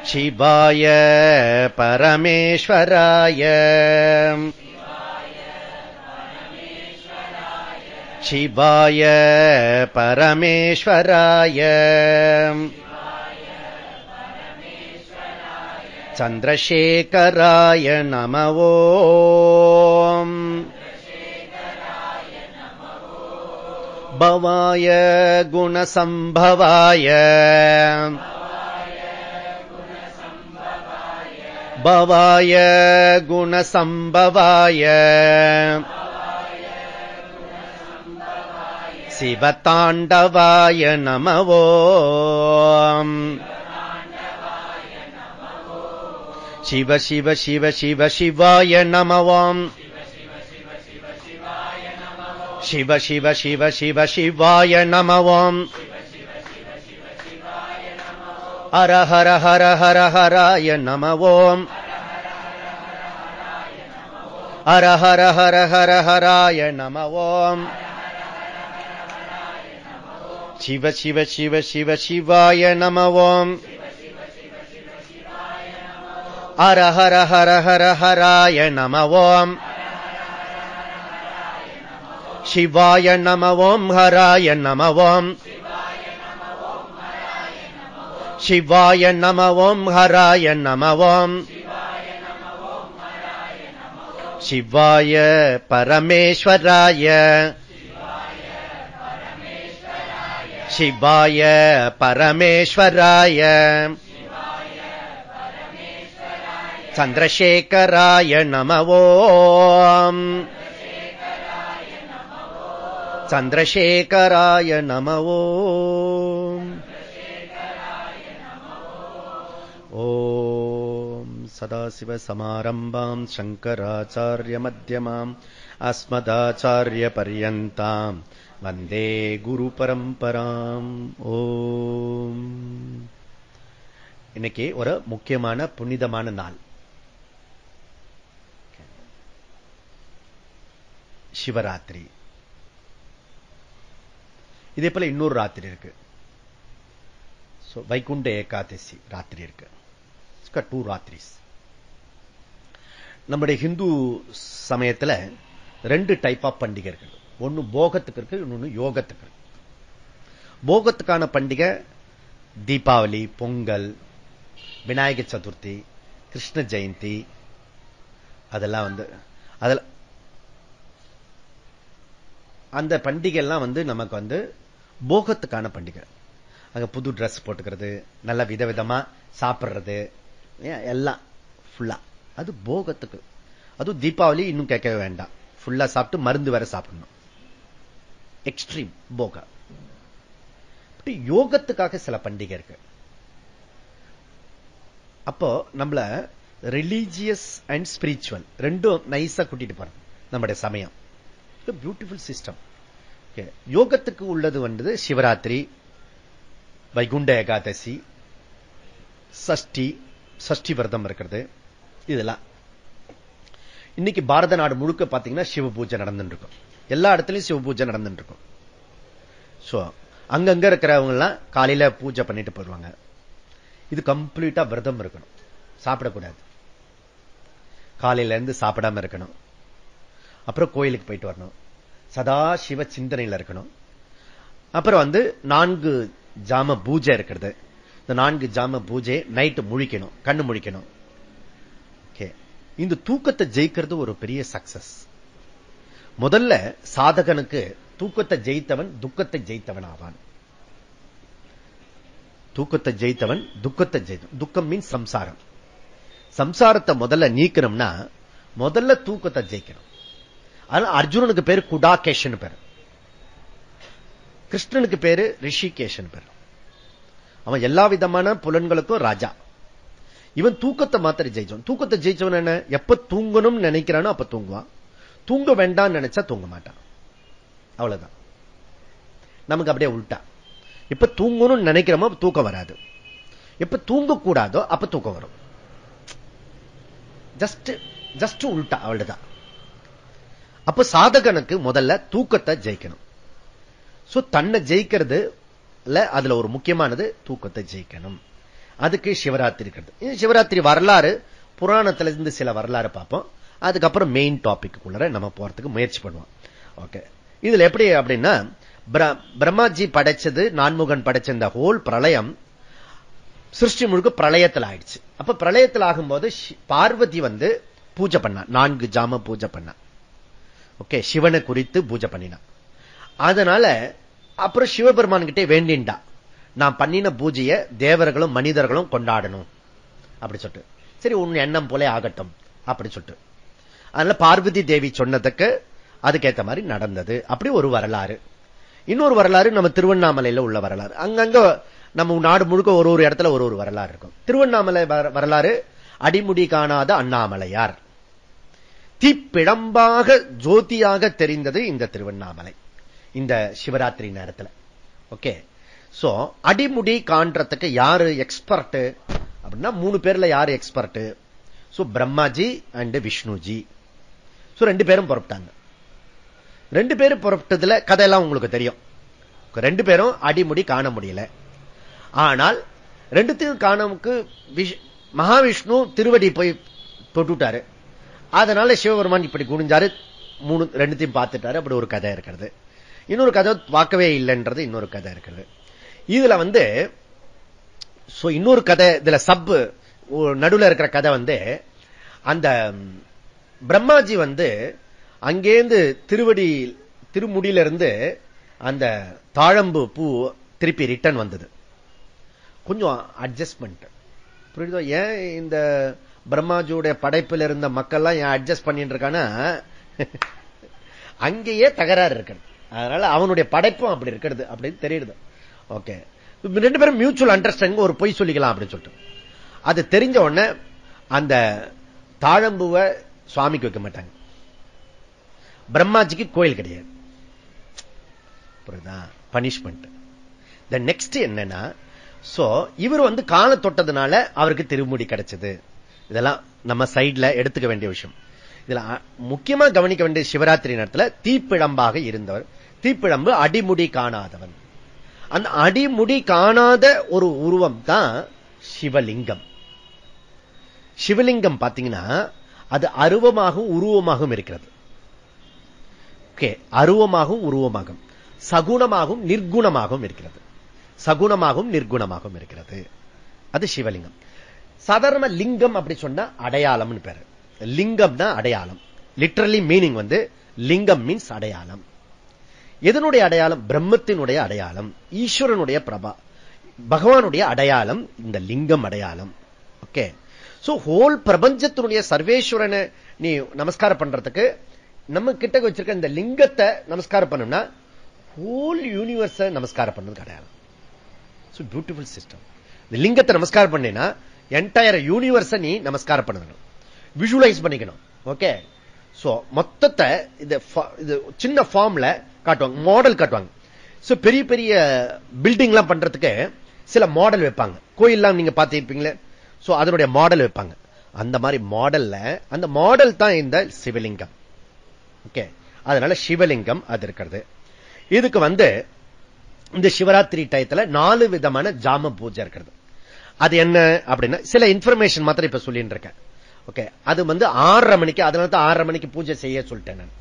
சிவாய பரமேஸ்வராய சிவாய பரமேஸ்வராய சந்திரசேகராய நம ஓம் பவாய குணசம்பவாய பவாய குணசம்பவாய சிவதாண்டவாய நம ஓம் சிவ சிவ சிவ சிவ சிவாய நம ஓம் சிவ சிவ சிவ சிவ சிவாய நம ஓம் ஹர ஹர ஹர ஹர ஹராய நம ஓம் ஹர ஹர ஹர ஹர ஹராய நம ஓம் சிவ சிவ சிவ சிவ சிவாய நம ஓம் ஹர ஹர ஹர ஹர ஹராய நம ஓம் சிவாய நம ஓம் ஹராய நம ஓம் சிவாய நம ஓம் ஹராய நம ஓம் சிவாய பரமேஸ்வராய சிவாய பரமேஸ்வராய சந்திரசேகராய நம ஓம் சந்திரசேகராய நம ஓம் ஓம் சதாசிவ சமாரம்பாம் சங்கராச்சார்ய மத்யமாம் அஸ்மதாச்சார்ய பர்யந்தாம் வந்தே குரு பரம்பராம். ஓம். இன்னைக்கு ஒரு முக்கியமான புனிதமான நாள். சிவராத்திரி. இதே போல இன்னொரு ராத்திரி இருக்கு. வைகுண்ட ஏகாதசி ராத்திரி இருக்கு. 2 ராத்திரிஸ். நம்முடைய ஹிந்து சமயத்துல 2 டைப் ஆஃப் பண்டிகை இருக்கு. ஒன்னு போகத்துக்கு இருக்கு, இன்னொன்னு யோகத்துக்கு இருக்கு. போகத்துக்கான பண்டிகை தீபாவளி, பொங்கல், விநாயகர் சதுர்த்தி, கிருஷ்ண ஜெயந்தி, அதெல்லாம் அதில் அந்த பண்டிகை எல்லாம் நமக்கு போகத்துக்கான பண்டிகை. அங்க புது டிரெஸ் போட்டுக்கிறது, நல்ல விதவிதமா சாப்பிடுறது, எல்லாம் ஃபுல்லா அது போகத்துக்கு. அதுவும் தீபாவளி இன்னும் கேட்கவே வேண்டாம். ஃபுல்லா சாப்பிட்டு மருந்து வேற சாப்பிடணும். எக்ஸ்ட்ரீம் போக. யோகத்துக்காக சில பண்டிகை இருக்கு. அப்போ நம்மள ரிலீஜியஸ் அண்ட் ஸ்பிரிச்சுவல் ரெண்டும் நைஸா கூட்டிட்டு போறோம் நம்முடைய சமயம். Beautiful system. யோகத்துக்கு உள்ளது சிவராத்திரி, வைகுண்ட ஏகாதசி, சஷ்டி விரதம் இருக்கிறது. இதெல்லாம் இன்னைக்கு பாரத நாடு முழுக்க பாத்தீங்கன்னா சிவ பூஜை நடந்துட்டு இருக்கும். எல்லா இடத்துலயும் சிவ பூஜை நடந்துட்டு இருக்கும். அங்கங்க இருக்கிறவங்க எல்லாம் காலையில பூஜை பண்ணிட்டு போயிருவாங்க. இது கம்ப்ளீட்டா விரதம் இருக்கணும், சாப்பிடக்கூடாது. காலையில இருந்து சாப்பிடாம இருக்கணும். அப்புறம் கோயிலுக்கு போயிட்டு வரணும், சதா சிவ சிந்தனையில இருக்கணும். அப்புறம் 4 ஜாம பூஜை இருக்கிறது. இந்த 4 ஜாம பூஜை நைட்டு முழிக்கணும், கண்ணு முழிக்கணும். இந்த தூக்கத்தை ஜெயிக்கிறது ஒரு பெரிய சக்சஸ். முதல்ல சாதகனுக்கு தூக்கத்தை ஜெயித்தவன் துக்கத்தை ஜெயித்தவன் ஆவான். தூக்கத்தை ஜெயித்தவன் துக்கத்தை ஜெயித்தவன். துக்கம் மீன்ஸ் சம்சாரம். சம்சாரத்தை முதல்ல நீக்கணும்னா முதல்ல தூக்கத்தை ஜெயிக்கணும். அதனால அர்ஜுனனுக்கு பேரு குடாகேஷன் பேரு, கிருஷ்ணனுக்கு பேரு ரிஷிகேஷன் பேரு. அவன் எல்லா விதமான புலன்களுக்கும் ராஜா. இவன் தூக்கத்தை மாத்திர ஜெயிச்சவன். தூக்கத்தை ஜெயிச்சவன் என்ன? எப்ப தூங்கணும்னு நினைக்கிறானோ அப்ப தூங்குவான். தூங்க வேண்டாம் நினைச்சா தூங்க மாட்டான். அவ்வளவுதான். நமக்கு அப்படியே உள்டா. எப்ப தூங்கணும்னு நினைக்கிறோமோ தூக்கம் வராது, எப்ப தூங்க கூடாதோ அப்ப தூக்கம் வரும். ஜஸ்ட் உள்டா. அவ்வளவுதான். அப்ப சாதகனுக்கு முதல்ல தூக்கத்தை ஜெயிக்கணும். தன்னை ஜெயிக்கிறது அதுல ஒரு முக்கியமானது தூக்கத்தை ஜெயிக்கணும். அதுக்கு சிவராத்திரி இருக்கிறது. சிவராத்திரி வரலாறு புராணத்துல இருந்து சில வரலாறு பார்ப்போம். அதுக்கப்புறம் மெயின் டாபிக்குள்ள நம்ம போறதுக்கு முயற்சி பண்ணுவோம். ஓகே, இதுல எப்படி அப்படின்னா, பிரம்மாஜி படைச்சது, நான்முகன் படைச்ச இந்த ஹோல் பிரளயம் சிருஷ்டி முழுக்க பிரளயத்தில் ஆயிடுச்சு. அப்ப பிரளயத்தில் ஆகும்போது பார்வதி பூஜை பண்ணா, 4 ஜாம பூஜை பண்ணா. ஓகே, சிவனை குறித்து பூஜை பண்ணினா. அதனால அப்புறம் சிவபெருமான் கிட்டே வேண்டிண்டா, நான் பண்ணின பூஜையை தேவர்களும் மனிதர்களும் கொண்டாடணும் அப்படி சொல்லிட்டு. சரி, உன் எண்ணம் போல ஆகட்டும் அப்படி சொல்லிட்டு. அதனால பார்வதி தேவி சொன்னதுக்கு அதுக்கேற்ற மாதிரி நடந்தது. அப்படி ஒரு வரலாறு. இன்னொரு வரலாறு நம்ம திருவண்ணாமலையில உள்ள வரலாறு. அங்கங்க நம்ம நாடு முழுக்க ஒரு இடத்துல ஒரு வரலாறு இருக்கும். திருவண்ணாமலை வரலாறு, அடிமுடி காணாத அண்ணாமலையார். தீப்பிழம்பாக ஜோதியாக தெரிந்தது இந்த திருவண்ணாமலை இந்த சிவராத்திரி நேரத்தில். ஓகே, சோ அடிமுடி காண்றதுக்கு யாரு எக்ஸ்பர்ட் அப்படின்னா 3 பேர்ல யாரு expert? So Brahmaji and Vishnuji. So 2 பேரும் புறப்பட்டாங்க. 2 பேரும் புறப்பட்டதுல கதையெல்லாம் உங்களுக்கு தெரியும். 2 பேரும் அடிமுடி காண முடியல. ஆனால் 2த்தையும் காணமுக்கு மகாவிஷ்ணு திருவடி போய் தொட்டுட்டாரு. அதனால சிவபெருமான் இப்படி குனிஞ்சாரு, 2த்தையும் பார்த்துட்டாரு. அப்படி ஒரு கதை இருக்கிறது. இன்னொரு கதை பார்க்கவே இல்லைன்றது இன்னொரு கதை இருக்கிறது. இதுல இன்னொரு கதை, இதுல சப் நடுவில் இருக்கிற கதை அந்த பிரம்மாஜி அங்கேருந்து திருமுடியிலிருந்து அந்த தாழம்பு பூ திருப்பி ரிட்டர்ன் வந்தது. கொஞ்சம் அட்ஜஸ்ட்மெண்ட் புரியுதோ? ஏன் இந்த பிரம்மாஜியுடைய படைப்பில் இருந்த மக்கள்லாம் ஏன் அட்ஜஸ்ட் பண்ணிட்டு இருக்கானா, அங்கேயே தகராறு இருக்கிறது. அதனால அவனுடைய படைப்பும் அப்படி இருக்கிறது அப்படின்னு தெரியுது. ஓகே, 2 பேரும் மியூச்சுவல் அண்டர்ஸ்டாண்டிங் ஒரு பொய் சொல்லிக்கலாம் அப்படின்னு சொல்லிட்டு. அது தெரிஞ்ச உடனே அந்த தாழம்புவை சுவாமிக்கு வைக்க மாட்டாங்க. பிரம்மாஜிக்கு கோயில் கிடையாது. பனிஷ்மெண்ட். நெக்ஸ்ட் என்னன்னா, இவர் கால தொட்டதுனால அவருக்கு திருமுடி கிடைச்சது. இதெல்லாம் நம்ம சைட்ல எடுத்துக்க வேண்டிய விஷயம். இதுல முக்கியமா கவனிக்க வேண்டிய சிவராத்திரி நேரத்தில் தீப்பிழம்பாக இருந்தவர். தீப்பிழம்பு அடிமுடி காணாதவன். அந்த அடிமுடி காணாத ஒரு உருவம் தான் சிவலிங்கம். சிவலிங்கம் பாத்தீங்கன்னா அது அருவமாகவும் உருவமாகவும் இருக்கிறது. அருவமாகவும் உருவமாகும், சகுணமாகவும் நிர்குணமாகவும் இருக்கிறது. சகுணமாகவும் நிர்குணமாகவும் இருக்கிறது. அது சிவலிங்கம். சாதாரண லிங்கம் அப்படி சொன்னா அடையாளம் பேரு. லிங்கம்னா அடையாளம். லிட்டரலி மீனிங் லிங்கம் மீன்ஸ் அடையாளம். எதனுடைய அடையாளம்? பிரம்மத்தினுடைய அடையாளம், ஈஸ்வரனுடைய பிரபா, பகவானுடைய அடையாளம் இந்த லிங்கம் அடையாளம். ஓகே, சோ ஹோல் பிரபஞ்சத்தினுடைய சர்வேஸ்வரனை நீ நமஸ்காரம் பண்றதுக்கு நம்ம கிட்ட வச்சிருக்க இந்த லிங்கத்தை நமஸ்காரம் பண்ணணும்னா ஹோல் யூனிவர்ஸை நமஸ்காரம் பண்ணது அடையாளம். Beautiful system. இந்த லிங்கத்தை நமஸ்காரம் பண்ணா என்டையர் யூனிவர்ஸை நீ நமஸ்காரம் பண்ணணும், விஷுவலைஸ் பண்ணிக்கணும். ஓகே, சோ மொத்தத்தை இது சின்ன ஃபார்ம்ல காட்டுவாங்க, மாடல் காட்டுவாங்க. சோ பெரிய பெரிய பில்டிங் எல்லாம் பண்றதுக்கு சில மாடல் வைப்பாங்க. கோயில்லாம் நீங்க பார்த்திருப்பீங்களே, சோ அதனுடைய மாடல் வைப்பாங்க. அந்த மாதிரி மாடல்ல அந்த மாடல் தான் இந்த சிவலிங்கம். ஓகே, அதனால சிவலிங்கம் அது இருக்கிறது. இதுக்கு இந்த சிவராத்திரி டயத்துல 4 விதமான ஜாம பூஜை இருக்கிறது. அது என்ன அப்படின்னா சில இன்ஃபர்மேஷன் மாத்திரம் இப்ப சொல்லிட்டு இருக்கேன். ஓகே, அது 6:30 மணிக்கு, அதனால தான் 6:30 மணிக்கு பூஜை செய்ய சொல்லிட்டேன் நான்.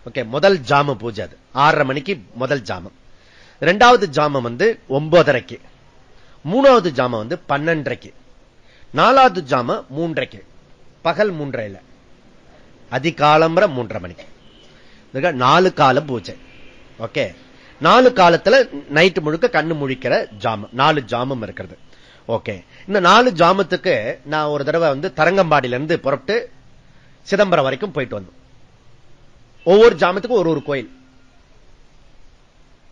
ஓகே, முதல் ஜாம பூஜை அது 6:30 மணிக்கு முதல் ஜாமம். 2வது ஜாமம் 9:30க்கு, 3வது ஜாமம் 12:30க்கு, 4வது ஜாம 3:30க்கு, பகல் 3:30, அதிகாலம்பர 3:30 மணிக்கு. 4 கால பூஜை. ஓகே, 4 காலத்துல நைட்டு முழுக்க கண்ணு முழிக்கிற ஜாமம், 4 ஜாமம் இருக்கிறது. ஓகே, இந்த 4 ஜாமத்துக்கு நான் ஒரு தடவை தரங்கம்பாடியில இருந்து புறப்பட்டு சிதம்பரம் வரைக்கும் போயிட்டு வந்தோம். ஒவ்வொரு ஜாமத்துக்கும் ஒரு கோயில்.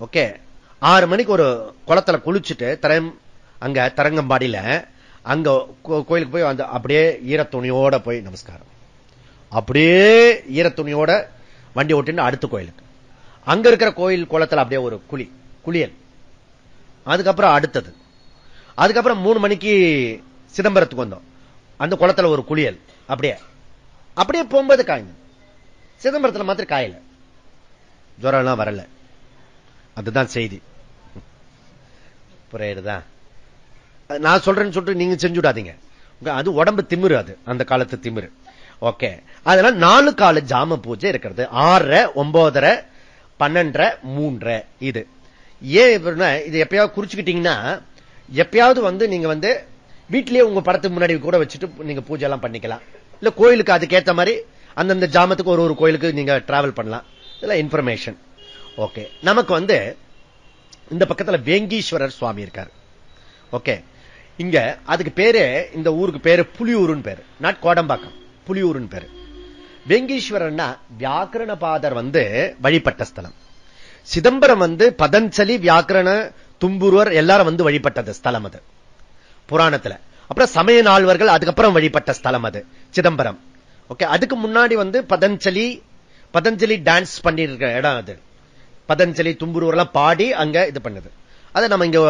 ஓகே, 6 மணிக்கு ஒரு குளத்துல குளிச்சுட்டு அங்க தரங்கம்பாடியில அங்க கோயிலுக்கு போய் அப்படியே ஈரத்துணியோட போய் நமஸ்காரம், அப்படியே ஈரத்துணியோட வண்டி ஓட்டின்னு அடுத்த கோயிலுக்கு, அங்க இருக்கிற கோயில் குளத்துல அப்படியே ஒரு குளியல். அதுக்கப்புறம் அடுத்தது, அதுக்கப்புறம் 3 மணிக்கு சிதம்பரத்துக்கு வந்தோம், அந்த குளத்துல ஒரு குளியல். அப்படியே அப்படியே போகும்போது காய்ஞ்சு, சிதம்பரத்துல மாத்திரம் காயல, ஜுரம் வரல. அதுதான் செய்தி. புரியுதா? நான் சொல்றேன்னு சொல்லிட்டு நீங்க செஞ்சுடாதீங்க, அது உடம்பு திமிரு, அது அந்த காலத்து திமிரு. ஓகே, அதனால 4 கால ஜாம பூஜை இருக்கிறது. 6:30, 9:30, 12:30, 3:30. இது ஏன் இது எப்பயாவது குறிச்சுக்கிட்டீங்கன்னா, எப்பயாவது நீங்க வீட்டிலேயே உங்க படத்துக்கு முன்னாடி கூட வச்சுட்டு நீங்க பூஜை எல்லாம் பண்ணிக்கலாம். இல்ல கோயிலுக்கு அதுக்கேற்ற மாதிரி அந்தந்த ஜாமத்துக்கு ஒரு கோயிலுக்கு நீங்க டிராவல் பண்ணலாம். இதெல்லாம் இன்ஃபர்மேஷன். ஓகே, நமக்கு இந்த பக்கத்துல வேங்கீஸ்வரர் சுவாமி இருக்காரு. ஓகே, இங்க அதுக்கு பேரு, இந்த ஊருக்கு பேரு புலியூருன்னு பேரு, நாட் கோடம்பாக்கம், புலியூருன்னு பேரு. வேங்கீஸ்வரர்னா வியாக்கரணபாதர் வழிபட்ட ஸ்தலம். சிதம்பரம் பதஞ்சலி, வியாக்கரண, தும்புருவர் எல்லாரும் வழிபட்டது ஸ்தலம் அது புராணத்துல. அப்புறம் சமய நால்வர்கள் அதுக்கப்புறம் வழிபட்ட ஸ்தலம் அது சிதம்பரம். ஓகே, அதுக்கு முன்னாடி பதஞ்சலி டான்ஸ் பண்ணிருக்க இடம் அது. பதஞ்சலி தும்புருவர் எல்லாம் பாடி அங்க இது பண்ணது. அதை நம்ம இங்க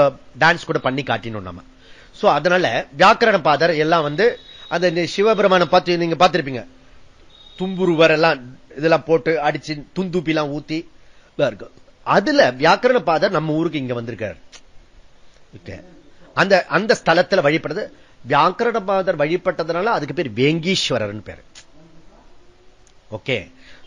டான்ஸ் கூட பண்ணி காட்டினோம் நம்ம. சோ அதனால வியாக்கரண பாதர் எல்லாம் அந்த சிவபெருமானம் பார்த்து நீங்க பார்த்திருப்பீங்க. தும்புருவர் எல்லாம் இதெல்லாம் போட்டு அடிச்சு துந்துப்பி எல்லாம் ஊத்தி இருக்கும். அதுல வியாக்கரண பாதர் நம்ம ஊருக்கு இங்க வந்திருக்காரு. அந்த ஸ்தலத்துல வழிபடுறது வியாக்கரண பாதர் வழிபட்டதுனால அதுக்கு பேர் வேங்கீஸ்வரர் பேரு. ஓகே,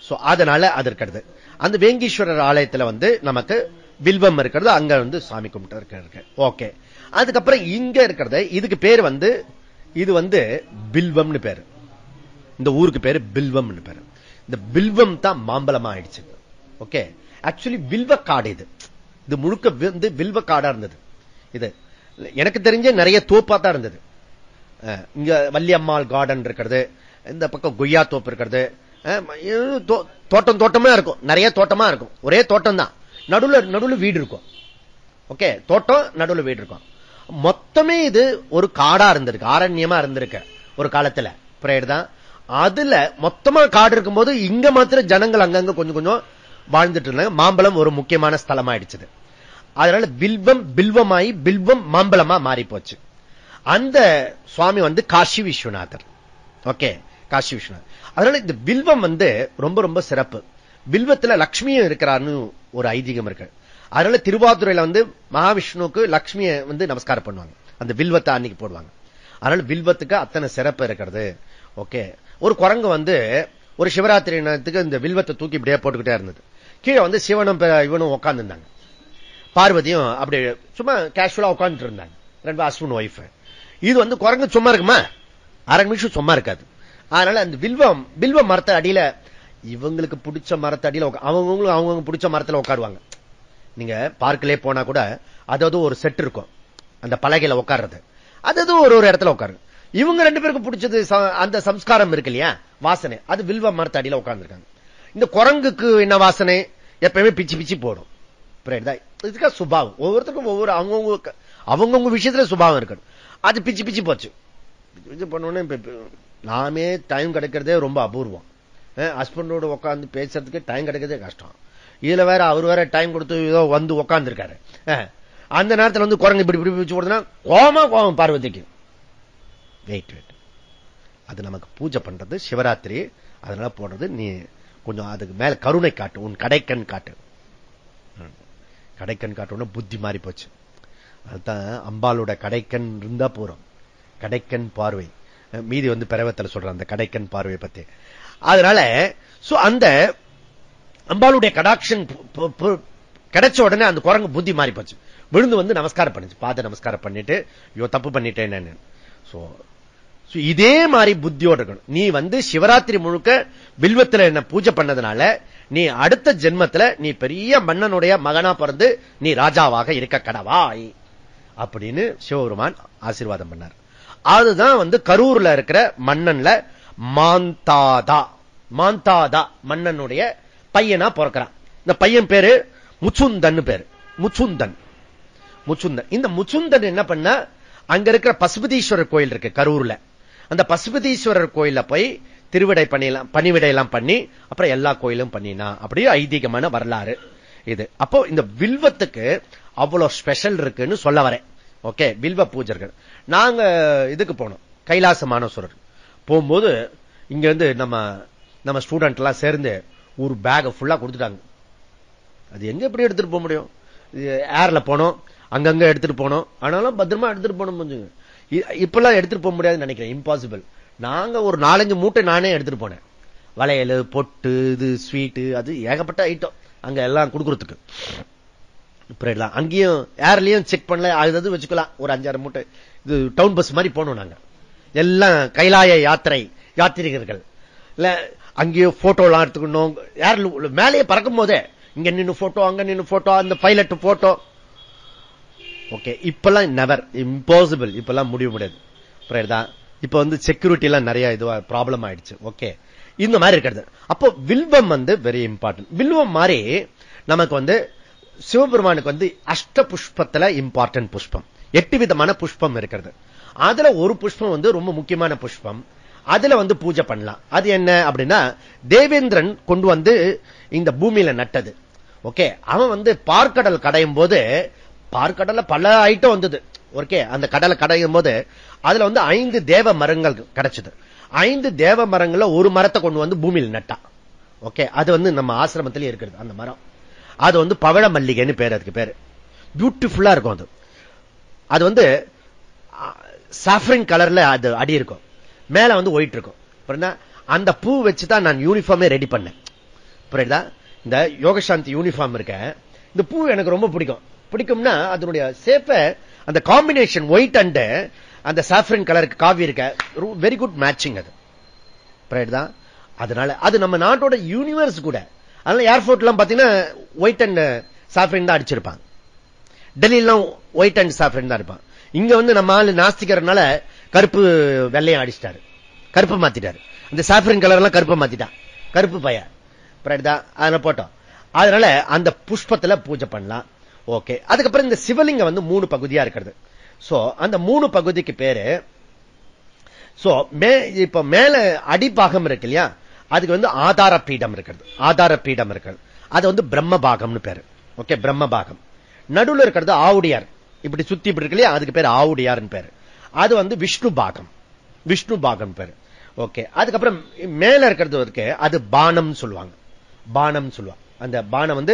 சோ அதனால அது இருக்கிறது. அந்த வேங்கீஸ்வரர் ஆலயத்துல நமக்கு வில்வம் இருக்கிறது, அங்க சாமி கும்பிட்டு இருக்கு. ஓகே, அதுக்கப்புறம் இங்க இருக்கிறது, இதுக்கு பேர் இது பில்வம்னு பேரு. இந்த ஊருக்கு பேரு பில்வம்னு பேரு. இந்த பில்வம் தான் மாம்பழமா ஆயிடுச்சு. ஓகே, ஆக்சுவலி வில்வ காடு இது முழுக்க வில்வ காடா இருந்தது. இது எனக்கு தெரிஞ்ச நிறைய தோப்பா தான் இருந்தது. இங்க வள்ளியம்மாள் கார்டன் இருக்கிறது, இந்த பக்கம் கொய்யா தோப்பு இருக்கிறது, தோட்டமா இருக்கும், நிறைய தோட்டமா இருக்கும். ஒரே தோட்டம் தான், நடுவுல வீடு இருக்கும். ஓகே, தோட்டம் நடுவுல வீடு இருக்கும். மொத்தமே இது ஒரு காடா இருந்திருக்கு, ஆரண்யமா இருந்திருக்கு ஒரு காலத்துல. தான் அதுல மொத்தமா காடு இருக்கும் போது இங்க மாத்திர ஜனங்கள் அங்கங்க கொஞ்சம் கொஞ்சம் வாழ்ந்துட்டு இருந்தாங்க. மாம்பழம் ஒரு முக்கியமான ஸ்தலம் ஆயிடுச்சு. அதனால பில்வம் பில்வமாயி பில்வம் மாம்பழமா மாறி போச்சு. அந்த சுவாமி காசி விஸ்வநாதர். ஓகே, காசி விஸ்வநாதர். அதனால இந்த பில்வம் ரொம்ப ரொம்ப சிறப்பு. பில்வத்துல லட்சுமியும் இருக்கிறார்னு ஒரு ஐதீகம் இருக்கு. அதனால திருவாதுரையில மகாவிஷ்ணுவுக்கு லட்சுமியை நமஸ்காரம் பண்ணுவாங்க, அந்த வில்வத்தை அன்னைக்கு போடுவாங்க. அதனால வில்வத்துக்கு அத்தனை சிறப்பு இருக்கிறது. ஓகே, ஒரு குரங்கு ஒரு சிவராத்திரி நேரத்துக்கு இந்த வில்வத்தை தூக்கி இப்படியே போட்டுக்கிட்டே இருந்தது. கீழே சிவனும் இவனும் உட்கார்ந்து இருந்தாங்க, பார்வதியும் அப்படி சும்மா கேஷுவலா உட்கார்ந்துட்டு இருந்தாங்க, 2 ஹஸ்பண்ட் ஒய்ஃப். இது குரங்கு சும்மா இருக்குமா? அரை நிமிஷம் சும்மா இருக்காது. அதனால அந்த வில்வ மரத்தை அடியில, இவங்களுக்கு பிடிச்ச மரத்தை அடியில அவங்க பிடிச்ச மரத்துல உட்காருவாங்க. நீங்க பார்க்கலே போனா கூட அதாவது ஒரு செட் இருக்கும், அந்த பலகையில உட்கார்றது, அது ஒரு இடத்துல உட்காரு. இவங்க 2 பேருக்கு பிடிச்சது அந்த சம்ஸ்காரம் இருக்கு இல்லையா, வாசனை, அது வில்வ மரத்தை அடியில உட்கார்ந்துருக்காங்க. இந்த குரங்குக்கு என்ன வாசனை? எப்பயுமே பிச்சு பிச்சு போடும். இதுக்கா சுபாவம், ஒவ்வொருத்தருக்கும் ஒவ்வொரு அவங்கவுங்க விஷயத்துல சுபாவம் இருக்கணும். அது பிச்சு பிச்சு போச்சு. இது பண்ணோன்னு நாமே டைம் கிடைக்கிறதே ரொம்ப அபூர்வம். ஹஸ்பண்டோட உட்காந்து பேசுறதுக்கு டைம் கிடைக்கிறதே கஷ்டம். இதுல வேற அவர் வேற டைம் கொடுத்து ஏதோ உட்கார்ந்து இருக்காரு. அந்த நேரத்தில் குரங்கு இப்படி இப்படி பிடிச்சு போடுதுன்னா கோபம் பார்வதிக்கு. வெயிட் அது நமக்கு பூஜை பண்றது சிவராத்திரி, அதனால போடுறது. நீ கொஞ்சம் அதுக்கு மேல கருணை காட்டு, உன் கடைக்கண் காட்டு. கடைக்கண் காட்டு புத்தி மாறி போச்சு. அதுதான் அம்பாலோட கடைக்கண் இருந்தா போறோம், கடைக்கண் பார்வை. மீதி பிறவத்தில் சொல்ற அந்த கடைக்கண் பார்வை பத்தி. அதனால அந்த அம்பாளுடைய கடாட்சன் கிடைச்ச உடனே அந்த குரங்கு புத்தி மாறி போச்சு. விழுந்து நமஸ்காரம் பண்ணுச்சு, பாத நமஸ்காரம் பண்ணிட்டு ஐயோ தப்பு பண்ணிட்டேன்னு. இதே மாதிரி புத்தியோட இருக்கணும். நீ சிவராத்திரி முழுக்க வில்வத்துல என்ன பூஜை பண்ணதுனால நீ அடுத்த ஜென்மத்துல நீ பெரிய மன்னனுடைய மகனா பிறந்து நீ ராஜாவாக இருக்க கடவாய் அப்படின்னு சிவபெருமான் ஆசீர்வாதம் பண்ணார். அதுதான் கரூர்ல இருக்கிற மன்னன்ல மாந்தாதா மன்னனுடைய பையனா பிறக்கிறான். இந்த பையன் பேரு முச்சுந்தன் பேரு. முச்சுந்தன். இந்த முச்சுந்தன் என்ன பண்ண, அங்க இருக்கிற பசுபதீஸ்வரர் கோயில் இருக்கு கரூர்ல, அந்த பசுபதீஸ்வரர் கோயில போய் திருவிடை பணிவிடையெல்லாம் பண்ணி அப்புறம் எல்லா கோயிலும் பண்ணினா. அப்படியே ஐதீகமான வரலாறு இது. அப்போ இந்த வில்வத்துக்கு அவ்வளவு ஸ்பெஷல் இருக்குன்னு சொல்ல வரேன். ஓகே, வில்வ பூஜர்கள். நாங்க இதுக்கு போனோம், கைலாச மானசூரர் போகும்போது இங்க நம்ம ஸ்டூடெண்ட் எல்லாம் சேர்ந்து ஒரு பேக் ஃபுல்லா கொடுத்துட்டாங்க. அது எங்க எப்படி எடுத்துட்டு போக முடியும்? ஏர்ல போனோம், அங்கங்க எடுத்துட்டு போனோம். ஆனாலும் பத்திரமா எடுத்துட்டு போனோம். இப்பெல்லாம் எடுத்துட்டு போக முடியாதுன்னு நினைக்கிறேன், இம்பாசிபிள். நாங்க ஒரு 4-5 மூட்டை நானே எடுத்துட்டு போனேன். வளையல், பொட்டு, இது ஸ்வீட்டு, அது ஏகப்பட்ட ஐட்டம் அங்க எல்லாம் கொடுக்கறதுக்கு. அங்கேயும் ஏர்லயும் செக் பண்ணல, அது வச்சுக்கலாம். ஒரு 5-6 மூட்டை இது டவுன் பஸ் மாதிரி போனோம் நாங்க. எல்லாம் கைலாய யாத்திரிகர்கள் இல்ல. அங்கேயும் போட்டோ எல்லாம் எடுத்துக்கணும். ஏர்ல மேலேயே பறக்கும் போதே இங்க நின்னு போட்டோ, அங்க நின்னு போட்டோ, அந்த பைலட் போட்டோ. ஓகே, இப்பெல்லாம் நெவர், இம்பாசிபிள். இப்பெல்லாம் முடிய முடியாது. இப்ப செக்யூரிட்டி எல்லாம் நிறைய இதுவா ப்ராப்ளம் ஆயிடுச்சு. ஓகே, இந்த மாதிரி இருக்கிறது. அப்போ வில்வம் வெரி இம்பார்ட்டன்ட். வில்வம் மாதிரி நமக்கு சிவபெருமானுக்கு அஷ்ட புஷ்பத்துல இம்பார்ட்டன்ட் புஷ்பம். 8 விதமான புஷ்பம் இருக்கிறது. அதுல ஒரு புஷ்பம் ரொம்ப முக்கியமான புஷ்பம். அதுல பூஜை பண்ணலாம். அது என்ன அப்படின்னா, தேவேந்திரன் கொண்டு இந்த பூமியில நட்டது. ஓகே, அவன் பார்க்கடல் கடையும் போது, பார்க்கடல்ல பல ஐட்டம் வந்தது. ஓகே, அந்த கடலை கடையும் போது அதுல 5 தேவ மரங்கள் கிடைச்சது. 5 தேவ மரங்கள்ல ஒரு மரத்தை கொண்டு பூமியில் நட்டான். ஓகே, அது நம்ம ஆசிரமத்திலே இருக்கிறது. அந்த மரம் அது பவழ மல்லிகைன்னு பேரு. அதுக்கு பேரு பியூட்டிஃபுல்லா இருக்கும். அது சாஃப்ரின் கலர்ல அது அடி இருக்கும், மேல ஒயிட் இருக்கும். அந்த பூ வச்சுதான் நான் யூனிஃபார்மே ரெடி பண்ணேன். புரியுதா? இந்த யோகசாந்தி யூனிஃபார்ம் இருக்க, இந்த பூ எனக்கு ரொம்ப பிடிக்கும்னா அதனுடைய சேப்ப, அந்த காம்பினேஷன் ஒயிட் அண்ட் அந்த சாஃப்ரின் கலருக்கு காவி இருக்க வெரி குட் மேட்சிங். அது புரியுதா? அதனால அது நம்ம நாட்டோட யூனிவர்ஸ் கூட. அதனால ஏர்போர்ட் எல்லாம் பாத்தீங்கன்னா ஒயிட் அண்ட் சாஃப்ரின் தான் அடிச்சிருப்பாங்க. டெல்லியெல்லாம் ஒயிட் அண்ட் சாஃப்ரின் தான் இருப்பான். இங்க நம்ம ஆளு நாஸ்திக்கிறதுனால கருப்பு வெள்ளையும் அடிச்சிட்டாரு, கருப்பு மாத்திட்டாரு. அந்த சாஃப்ரின் கலர் எல்லாம் கருப்பை மாத்திட்டான், கருப்பு பையன். அதனால போட்டோம். அதனால அந்த புஷ்பத்துல பூஜை பண்ணலாம். ஓகே, அதுக்கப்புறம் இந்த சிவலிங்கம் 3 பகுதியா இருக்கிறது. சோ அந்த 3 பகுதிக்கு பேரு, சோ இப்ப மேல அடிபாகம் இருக்கு இல்லையா, அதுக்கு ஆதார பீடம் இருக்கிறது. ஆதார பீடம் இருக்கிறது, அது பிரம்ம பாகம்னு பேரு. ஓகே, பிரம்ம பாகம். நடுவில் இருக்கிறது ஆவுடையார், இப்படி சுத்தி இப்படி இருக்கு இல்லையா, அதுக்கு பேரு ஆவுடையார் பேரு. அது விஷ்ணு பாகம், விஷ்ணு பாகம் பேரு. ஓகே, அதுக்கப்புறம் மேல இருக்கிறது இருக்கு, அது பானம் சொல்லுவாங்க. பானம் சொல்லுவாங்க. அந்த பானம்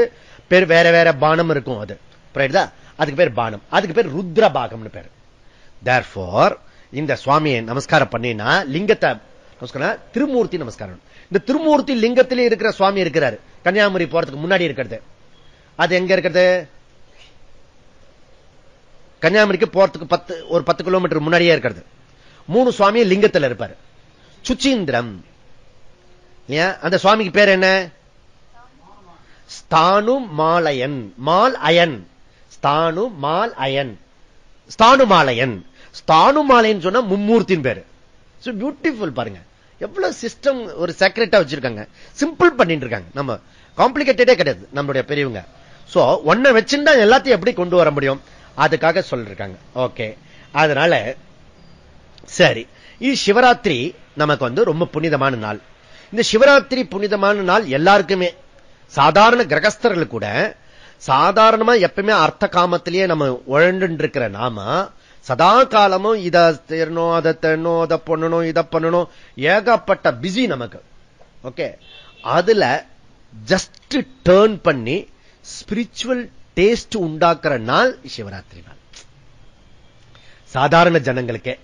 பேர் வேற வேற பானம் இருக்கும். அது புரியுதா? அதுக்கு பேர் பானம். அதுக்கு பேர் ருத்ர பாகம்னு பேரு. தேர்ஃபோர் இந்த சுவாமியை நமஸ்காரம் பண்ணினா, லிங்கத்தை நமஸ்காரம், திருமூர்த்தி நமஸ்காரம். இந்த திருமூர்த்தி லிங்கத்திலே இருக்கிற சுவாமி இருக்கிறாரு, கன்னியாகுமரி போறதுக்கு முன்னாடி இருக்கிறது. அது எங்க இருக்கிறது? கன்னியாகுமரிக்கு போறதுக்கு ஒரு 10 கிலோமீட்டர் முன்னாடியே இருக்கிறது. 3 சுவாமி லிங்கத்தில் இருப்பாரு. சுச்சீந்திரம், அந்த சுவாமிக்கு பேர் என்ன? ஸ்தானு மாலயன், மால் அயன், ஸ்தானு மால் அயன், ஸ்தானுமாலயன். ஸ்தானுமாலயன் சொன்னா மும்மூர்த்தின் பேரு. பியூட்டிஃபுல். பாருங்க எவ்வளவு சிஸ்டம் ஒரு செக்ரெட்டா வச்சிருக்காங்க. சிம்பிள் பண்ணிட்டு இருக்காங்க. நம்ம காம்ப்ளிகேட்டடே கிடையாது நம்மளுடைய பெரியவங்க. சோ ஒன்ன வச்சுட்டா எல்லாத்தையும் எப்படி கொண்டு வர முடியும், அதுக்காக சொல்லிருக்காங்க. ஓகே, அதனால சரி, இது சிவராத்திரி நமக்கு ரொம்ப புனிதமான நாள். இந்த சிவராத்திரி புனிதமான நாள் எல்லாருக்குமே, சாதாரண கிரகஸ்தர்கள் கூட, சாதாரணமா எப்பவுமே அர்த்த காமத்திலேயே நம்ம உழண்டு இருக்கிற நாம, சதா காலமும் இதை தேரணும், அதை தேரணும், அதை பண்ணணும், இதை பண்ணணும், ஏகப்பட்ட பிஸி நமக்கு. ஓகே, அதுல ஜஸ்ட் டேர்ன் பண்ணி ஸ்பிரிச்சுவல் டேஸ்ட் உண்டாக்குற நாள் சிவராத்திரி நாள், சாதாரண ஜனங்களுக்கே.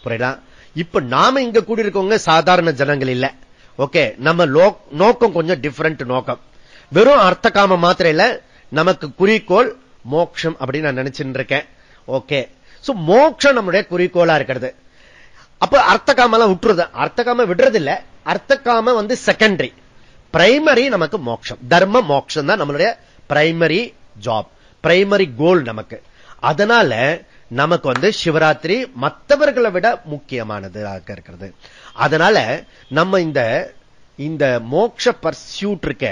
புரியுதா? இப்ப நாம இங்க கூடி இருக்கவங்க சாதாரண ஜனங்கள் இல்ல. ஓகே, நம்ம நோக்கம் கொஞ்சம் டிஃபரெண்ட் நோக்கம். வெறும் அர்த்த காம மாத்திரம் இல்ல, நமக்கு குறிக்கோள் மோட்சம் அப்படின்னு நான் நினைச்சுட்டு இருக்கேன். ஓகே, சோ மோட்சம் நம்முடைய குறிக்கோளா இருக்கிறது. அப்ப அர்த்த காமெல்லாம் விட்டுறது, அர்த்த காம விடுறது இல்ல. அர்த்த காம செகண்டரி, பிரைமரி நமக்கு மோட்சம், தர்ம மோட்சம் தான் நம்மளுடைய பிரைமரி ஜாப், பிரைமரி கோல் நமக்கு. அதனால நமக்கு சிவராத்திரி மற்றவர்களை விட முக்கியமானதாக இருக்கிறது. அதனால நம்ம இந்த மோட்ச பர்சியூட் இருக்க,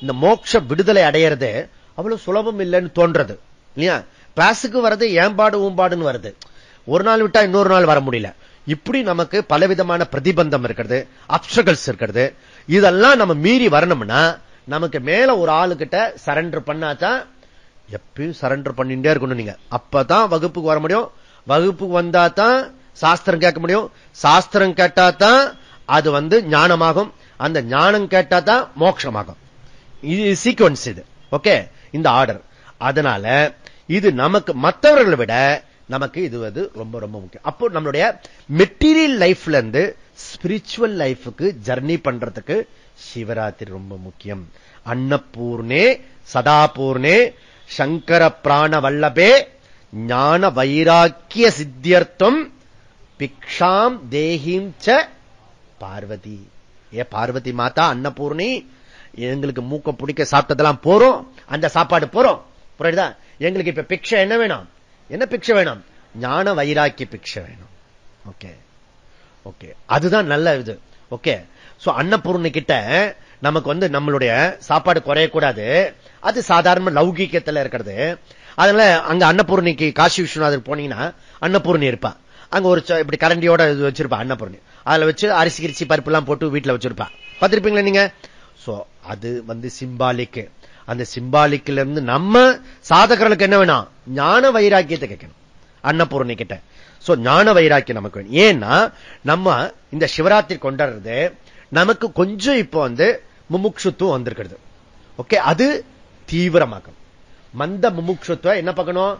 இந்த மோட்ச விடுதலை அடையிறது அவ்வளவு சுலபம் இல்லைன்னு தோன்றது இல்லையா? கிளாஸுக்கு வர்றது ஏம்பாடு ஊம்பாடுன்னு வருது, ஒரு நாள் விட்டா இன்னொரு நாள் வர முடியல. இப்படி நமக்கு பலவிதமான பிரதிபந்தம் இருக்கிறது, அப்ஸ்ட்ரகல்ஸ் இருக்கிறது. இதெல்லாம் நம்ம மீறி வரணும்னா நமக்கு மேல ஒரு ஆளுகிட்ட சரண்டர் பண்ணாதான், எப்பயும் சரண்டர் பண்ணிட்டே இருக்கணும் நீங்க. அப்பதான் வகுப்புக்கு வர முடியும். வகுப்புக்கு வந்தா தான் சாஸ்திரம் கேட்க முடியும். சாஸ்திரம் கேட்டா தான் அது ஞானமாகும். அந்த ஞானம் கேட்டா தான் மோட்சமாகும். இது சீக்வன்ஸ் இது. ஓகே, இந்த ஆர்டர். அதனால இது நமக்கு மற்றவர்களை விட நமக்கு இது ரொம்ப ரொம்ப முக்கியம். அப்போ நம்மளுடைய மெட்டீரியல் லைஃப்ல இருந்து ஸ்பிரிச்சுவல் லைஃபுக்கு ஜர்னி பண்றதுக்கு சிவராத்திரி ரொம்ப முக்கியம். அன்னபூர்ணே சதாபூர்ணே சங்கர பிராண வல்லபே ஞான வைராக்கிய சித்தியர்த்தம் பிக்ஷாம் தேஹிம் ச பார்வதி. ஏ பார்வதி மாதா அன்னபூர்ணி, எங்களுக்கு மூக்க பிடிக்க சாப்பிட்டதெல்லாம் போறோம், அந்த சாப்பாடு போறோம், புரியுதா? எங்களுக்கு இப்ப பிக்ஷை என்ன வேணும்? என்ன பிக்ஷை வேணும்? ஞான வைராக்கிய பிக்ஷை வேணும். ஓகே ஓகே, அதுதான் நல்ல இது. ஓகே, சோ அன்னபூர்ணி கிட்ட நமக்கு நம்மளுடைய சாப்பாடு குறையக்கூடாது. அது சாதாரண லௌகீகத்துல இருக்கிறது. அதனால அங்க அன்னபூர்ணிக்கு காசி விஸ்வநாதர் போனீங்கன்னா அன்னபூர்ணி இருப்பா. அங்க ஒரு இப்படி கரண்டியோட வச்சிருப்பா அன்னபூர்ணி. அதுல வச்சு அரிசி கிரிச்சி பருப்பு எல்லாம் போட்டு வீட்டுல வச்சிருப்பா. பார்த்திருப்பீங்களா நீங்க? சோ அது சிம்பாலிக். அந்த சிம்பாலிக்ல இருந்து நம்ம சாதகர்களுக்கு என்ன வேணும்? ஞான வைராக்கியத்தை கேட்கணும் அன்னபூர்ணி கிட்ட. சோ ஞான வைராக்கியம் நமக்கு வேணும். ஏன்னா நம்ம இந்த சிவராத்திரி கொண்டாடுறது நமக்கு கொஞ்சம் இப்போ முமுட்சுத்துவம் வந்திருக்கிறது. ஓகே, அது தீவிரமாக்கணும். மந்த முமுட்சுத்துவம் என்ன பார்க்கணும்?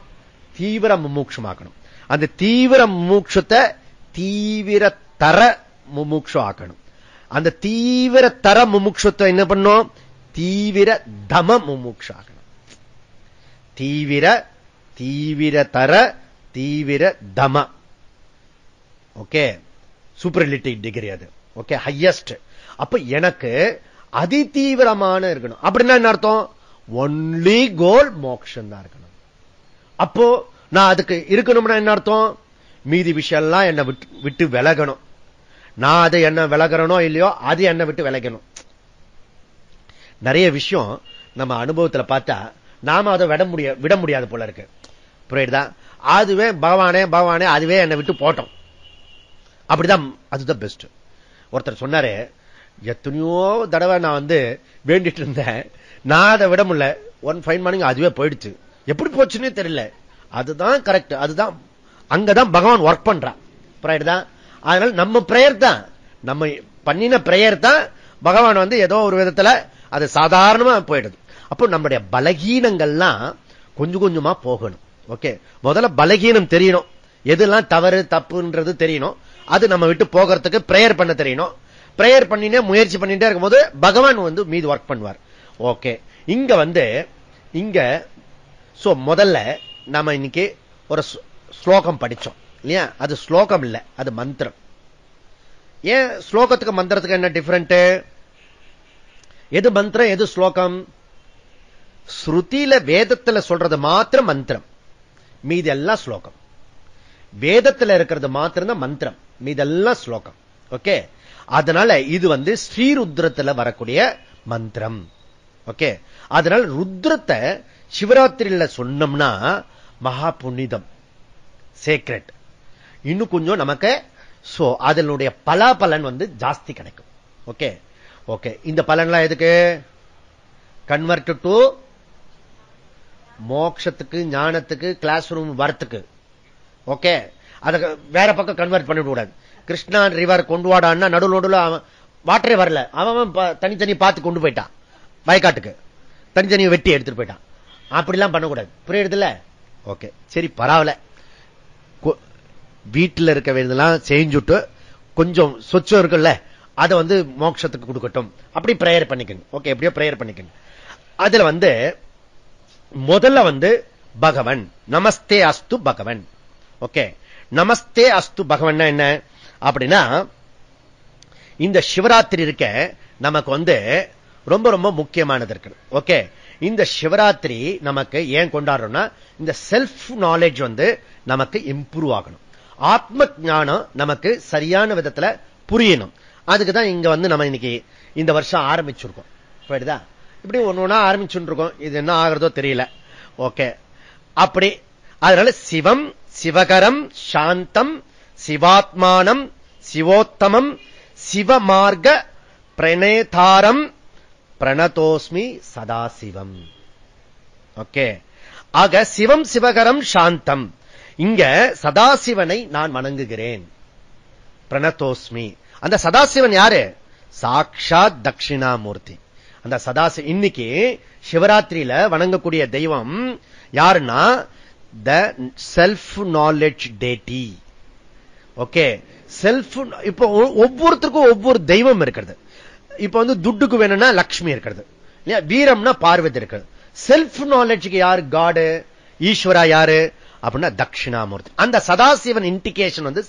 தீவிர முமுட்சுமாக்கணும். அந்த தீவிர முமுட்சத்தை தீவிர தர முமுட்சு ஆக்கணும். அந்த தீவிர தர முமுட்சுத்தை என்ன பண்ணும்? தீவிர தம முமுட்சு ஆக்கணும். தீவிர தர தீவிர தம. ஓகே, சூப்பர்லேட்டிவ் டிகிரி அது. Okay, highest. அப்ப எனக்கு அதி தீவிரமான இருக்கணும். அப்படின்னா என்ன அர்த்தம்? ஒன்லி கோல் மோட்சம் தான் இருக்கணும். அப்போ நான் அதுக்கு இருக்கணும்னா என்ன அர்த்தம்? மீதி விஷயம் எல்லாம் என்ன விட்டு விலகணும். நான் அதை என்ன விலகிறனோ இல்லையோ அது என்ன விட்டு விலகணும். நிறைய விஷயம் நம்ம அனுபவத்துல பார்த்தா நாம அதை விட முடியாது போல இருக்கு. புரியுதா? அதுவே பகவானே பகவானே அதுவே என்னை விட்டு போட்டோம். அப்படிதான், அதுதான் பெஸ்ட். ஒருத்தர் சொன்னாரு, எத்தனையோ தடவை நான் வேண்டிட்டு இருந்தேன், நான் அதை விட முடியல. ஒன் ஃபைன் மார்னிங் அதுவே போயிடுச்சு. எப்படி போச்சுன்னே தெரியல. அதுதான் கரெக்ட். அதுதான் அங்கதான் பகவான் ஒர்க் பண்றான். புரியுதா? அதனால நம்ம பிரேயர் தான், நம்ம பண்ணின பிரேயர் தான் பகவான் ஏதோ ஒரு விதத்துல அது சாதாரணமா போயிடுது. அப்போ நம்முடைய பலகீனங்கள்லாம் கொஞ்சம் கொஞ்சமா போகணும். ஓகே, முதல்ல பலகீனம் தெரியணும், எதெல்லாம் தவறு தப்புன்றது தெரியணும். அது நம்ம விட்டு போகிறதுக்கு பிரேயர் பண்ண தெரியணும். பிரேயர் பண்ணினே முயற்சி பண்ணிட்டே இருக்கும்போது பகவான் மீது ஒர்க் பண்ணுவார். ஓகே, இங்க முதல்ல நாம இன்னைக்கு ஒரு ஸ்லோகம் படிச்சோம் இல்லையா? அது ஸ்லோகம் இல்ல, அது மந்திரம். ஏன் ஸ்லோகத்துக்கு மந்திரத்துக்கு என்ன டிஃபரெண்ட்? எது மந்திரம் எது ஸ்லோகம்? ஸ்ருதியில வேதத்துல சொல்றது மாத்திரம் மந்திரம், மீது எல்லாம் ஸ்லோகம். வேதத்துல இருக்கிறது மாத்திரம் தான் மந்திரம், மீதெல்லாம் ஸ்லோகம். ஓகே, அதனால இது ஸ்ரீருத்ரத்துல வரக்கூடிய மந்திரம். ஓகே, அதனால ருத்ரத்தை சிவராத்திரியில சொன்னோம்னா மகா புனிதம், சேக்ரெட். இன்னும் கொஞ்சம் நமக்கு அதனுடைய பலாபலன் ஜாஸ்தி கிடைக்கும். ஓகே ஓகே, இந்த பலன்லாம் எதுக்கு? கன்வெர்ட் டு மோட்சத்துக்கு, ஞானத்துக்கு, கிளாஸ் ரூம் வரத்துக்கு. ஓகே, அத வேற பக்கம் கன்வெர்ட் பண்ணிவிட கூடாது. கிருஷ்ணா ரிவர் கொண்டு வாடான்னா நடுவில் வாட்டரே வரல, அவன் தனித்தனி பார்த்து கொண்டு போயிட்டான் வயக்காட்டுக்கு, தனித்தனியை வெட்டி எடுத்துட்டு போயிட்டான். அப்படிலாம் பண்ணக்கூடாது. புரியுதுல்ல? ஓகே, சரி பரவாயில்ல. வீட்டில் இருக்க வேண்டியதெல்லாம் செஞ்சுட்டு கொஞ்சம் சொச்சம் இருக்குல்ல, அதை மோட்சத்துக்கு கொடுக்கட்டும். அப்படி பிரேயர் பண்ணிக்கங்க. ஓகே, எப்படியோ பிரேயர் பண்ணிக்கங்க. அதுல முதல்ல பகவன் நமஸ்தே அஸ்து பகவன். ஓகே, நமஸ்தே அஸ்து பகவன் என்ன அப்படின்னா, இந்த சிவராத்திரி இருக்க நமக்கு ரொம்ப ரொம்ப முக்கியமானது இருக்கு. ஓகே, இந்த சிவராத்திரி நமக்கு ஏன் கொண்டாடுறோம்னா, இந்த செல்ஃப் நாலேஜ் நமக்கு இம்ப்ரூவ் ஆகணும். ஆத்ம ஞானம் நமக்கு சரியான விதத்துல புரியணும். அதுக்குதான் இங்க நம்ம இன்னைக்கு இந்த வருஷம் ஆரம்பிச்சிருக்கோம். புரியுதா? இப்படி ஒன்னொன்னா ஆரம்பிச்சுட்டு இருக்கோம். இது என்ன ஆகிறதோ தெரியல. ஓகே, அப்படி அதனால சிவம் சிவகரம் சாந்தம் சிவாத்மானம் சிவோத்தமம் சிவமார்க்க பிரணேதாரம் பிரணதோஸ்மி சதாசிவம். ஓகே, ஆக சிவம் சிவகரம் சாந்தம். இங்க சதாசிவனை நான் வணங்குகிறேன். பிரணதோஸ்மி. அந்த சதாசிவன் யாரு? சாக்ஷாத் தட்சிணாமூர்த்தி. அந்த சதாசி. இன்னைக்கு சிவராத்திரியில வணங்கக்கூடிய தெய்வம் யாருன்னா the self knowledge deity. Okay, self. இப்ப ஒவ்வொருத்தருக்கும் ஒவ்வொரு தெய்வம் இருக்கிறது. இப்ப வந்து துட்டுக்கு வேணும்னா லக்ஷ்மி இருக்கிறது, வீரம்னா பார்வதி இருக்கிறது. செல்ஃப் நாலேஜுக்கு யாரு காடு, ஈஸ்வரா யாரு அப்படின்னா தட்சிணாமூர்த்தி. அந்த சதாசிவன் இண்டிகேஷன் வந்து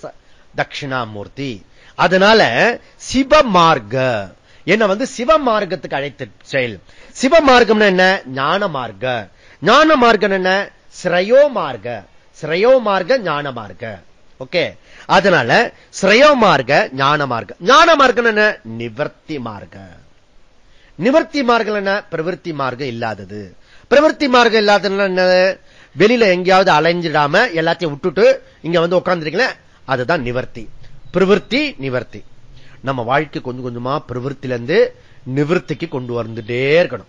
தட்சிணாமூர்த்தி. அதனால சிவமார்க்க என்ன வந்து சிவமார்க்கத்துக்கு அழைத்து செயல். சிவமார்க்கம் என்ன? ஞான மார்க்க. ஞான மார்க்கம் என்ன? ஸ்ரேயோ மார்க்க. ஸ்ரேயோ மார்க்க ஞான மார்க்க. ஓகே, அதனால ஸ்ரேயோ மார்க்க ஞான மார்க்க. ஞான மார்க்கம் என்ன? நிவர்த்தி மார்க்க. நிவர்த்தி மார்க்கம் என்ன? பிரவருத்தி மார்க்கம் இல்லாதது. பிரவருத்தி மார்க்கம் இல்லாததுன்னா என்ன? வெளியில எங்கேயாவது அலைஞ்சிடாம எல்லாத்தையும் விட்டுட்டு இங்க வந்து உட்கார்ந்துருக்கீங்களே, அதுதான் நிவர்த்தி. பிரவருத்தி நிவர்த்தி. நம்ம வாழ்க்கை கொஞ்சம் கொஞ்சமா பிரவருத்தில இருந்து நிவர்த்திக்கு கொண்டு வந்துட்டே இருக்கணும்.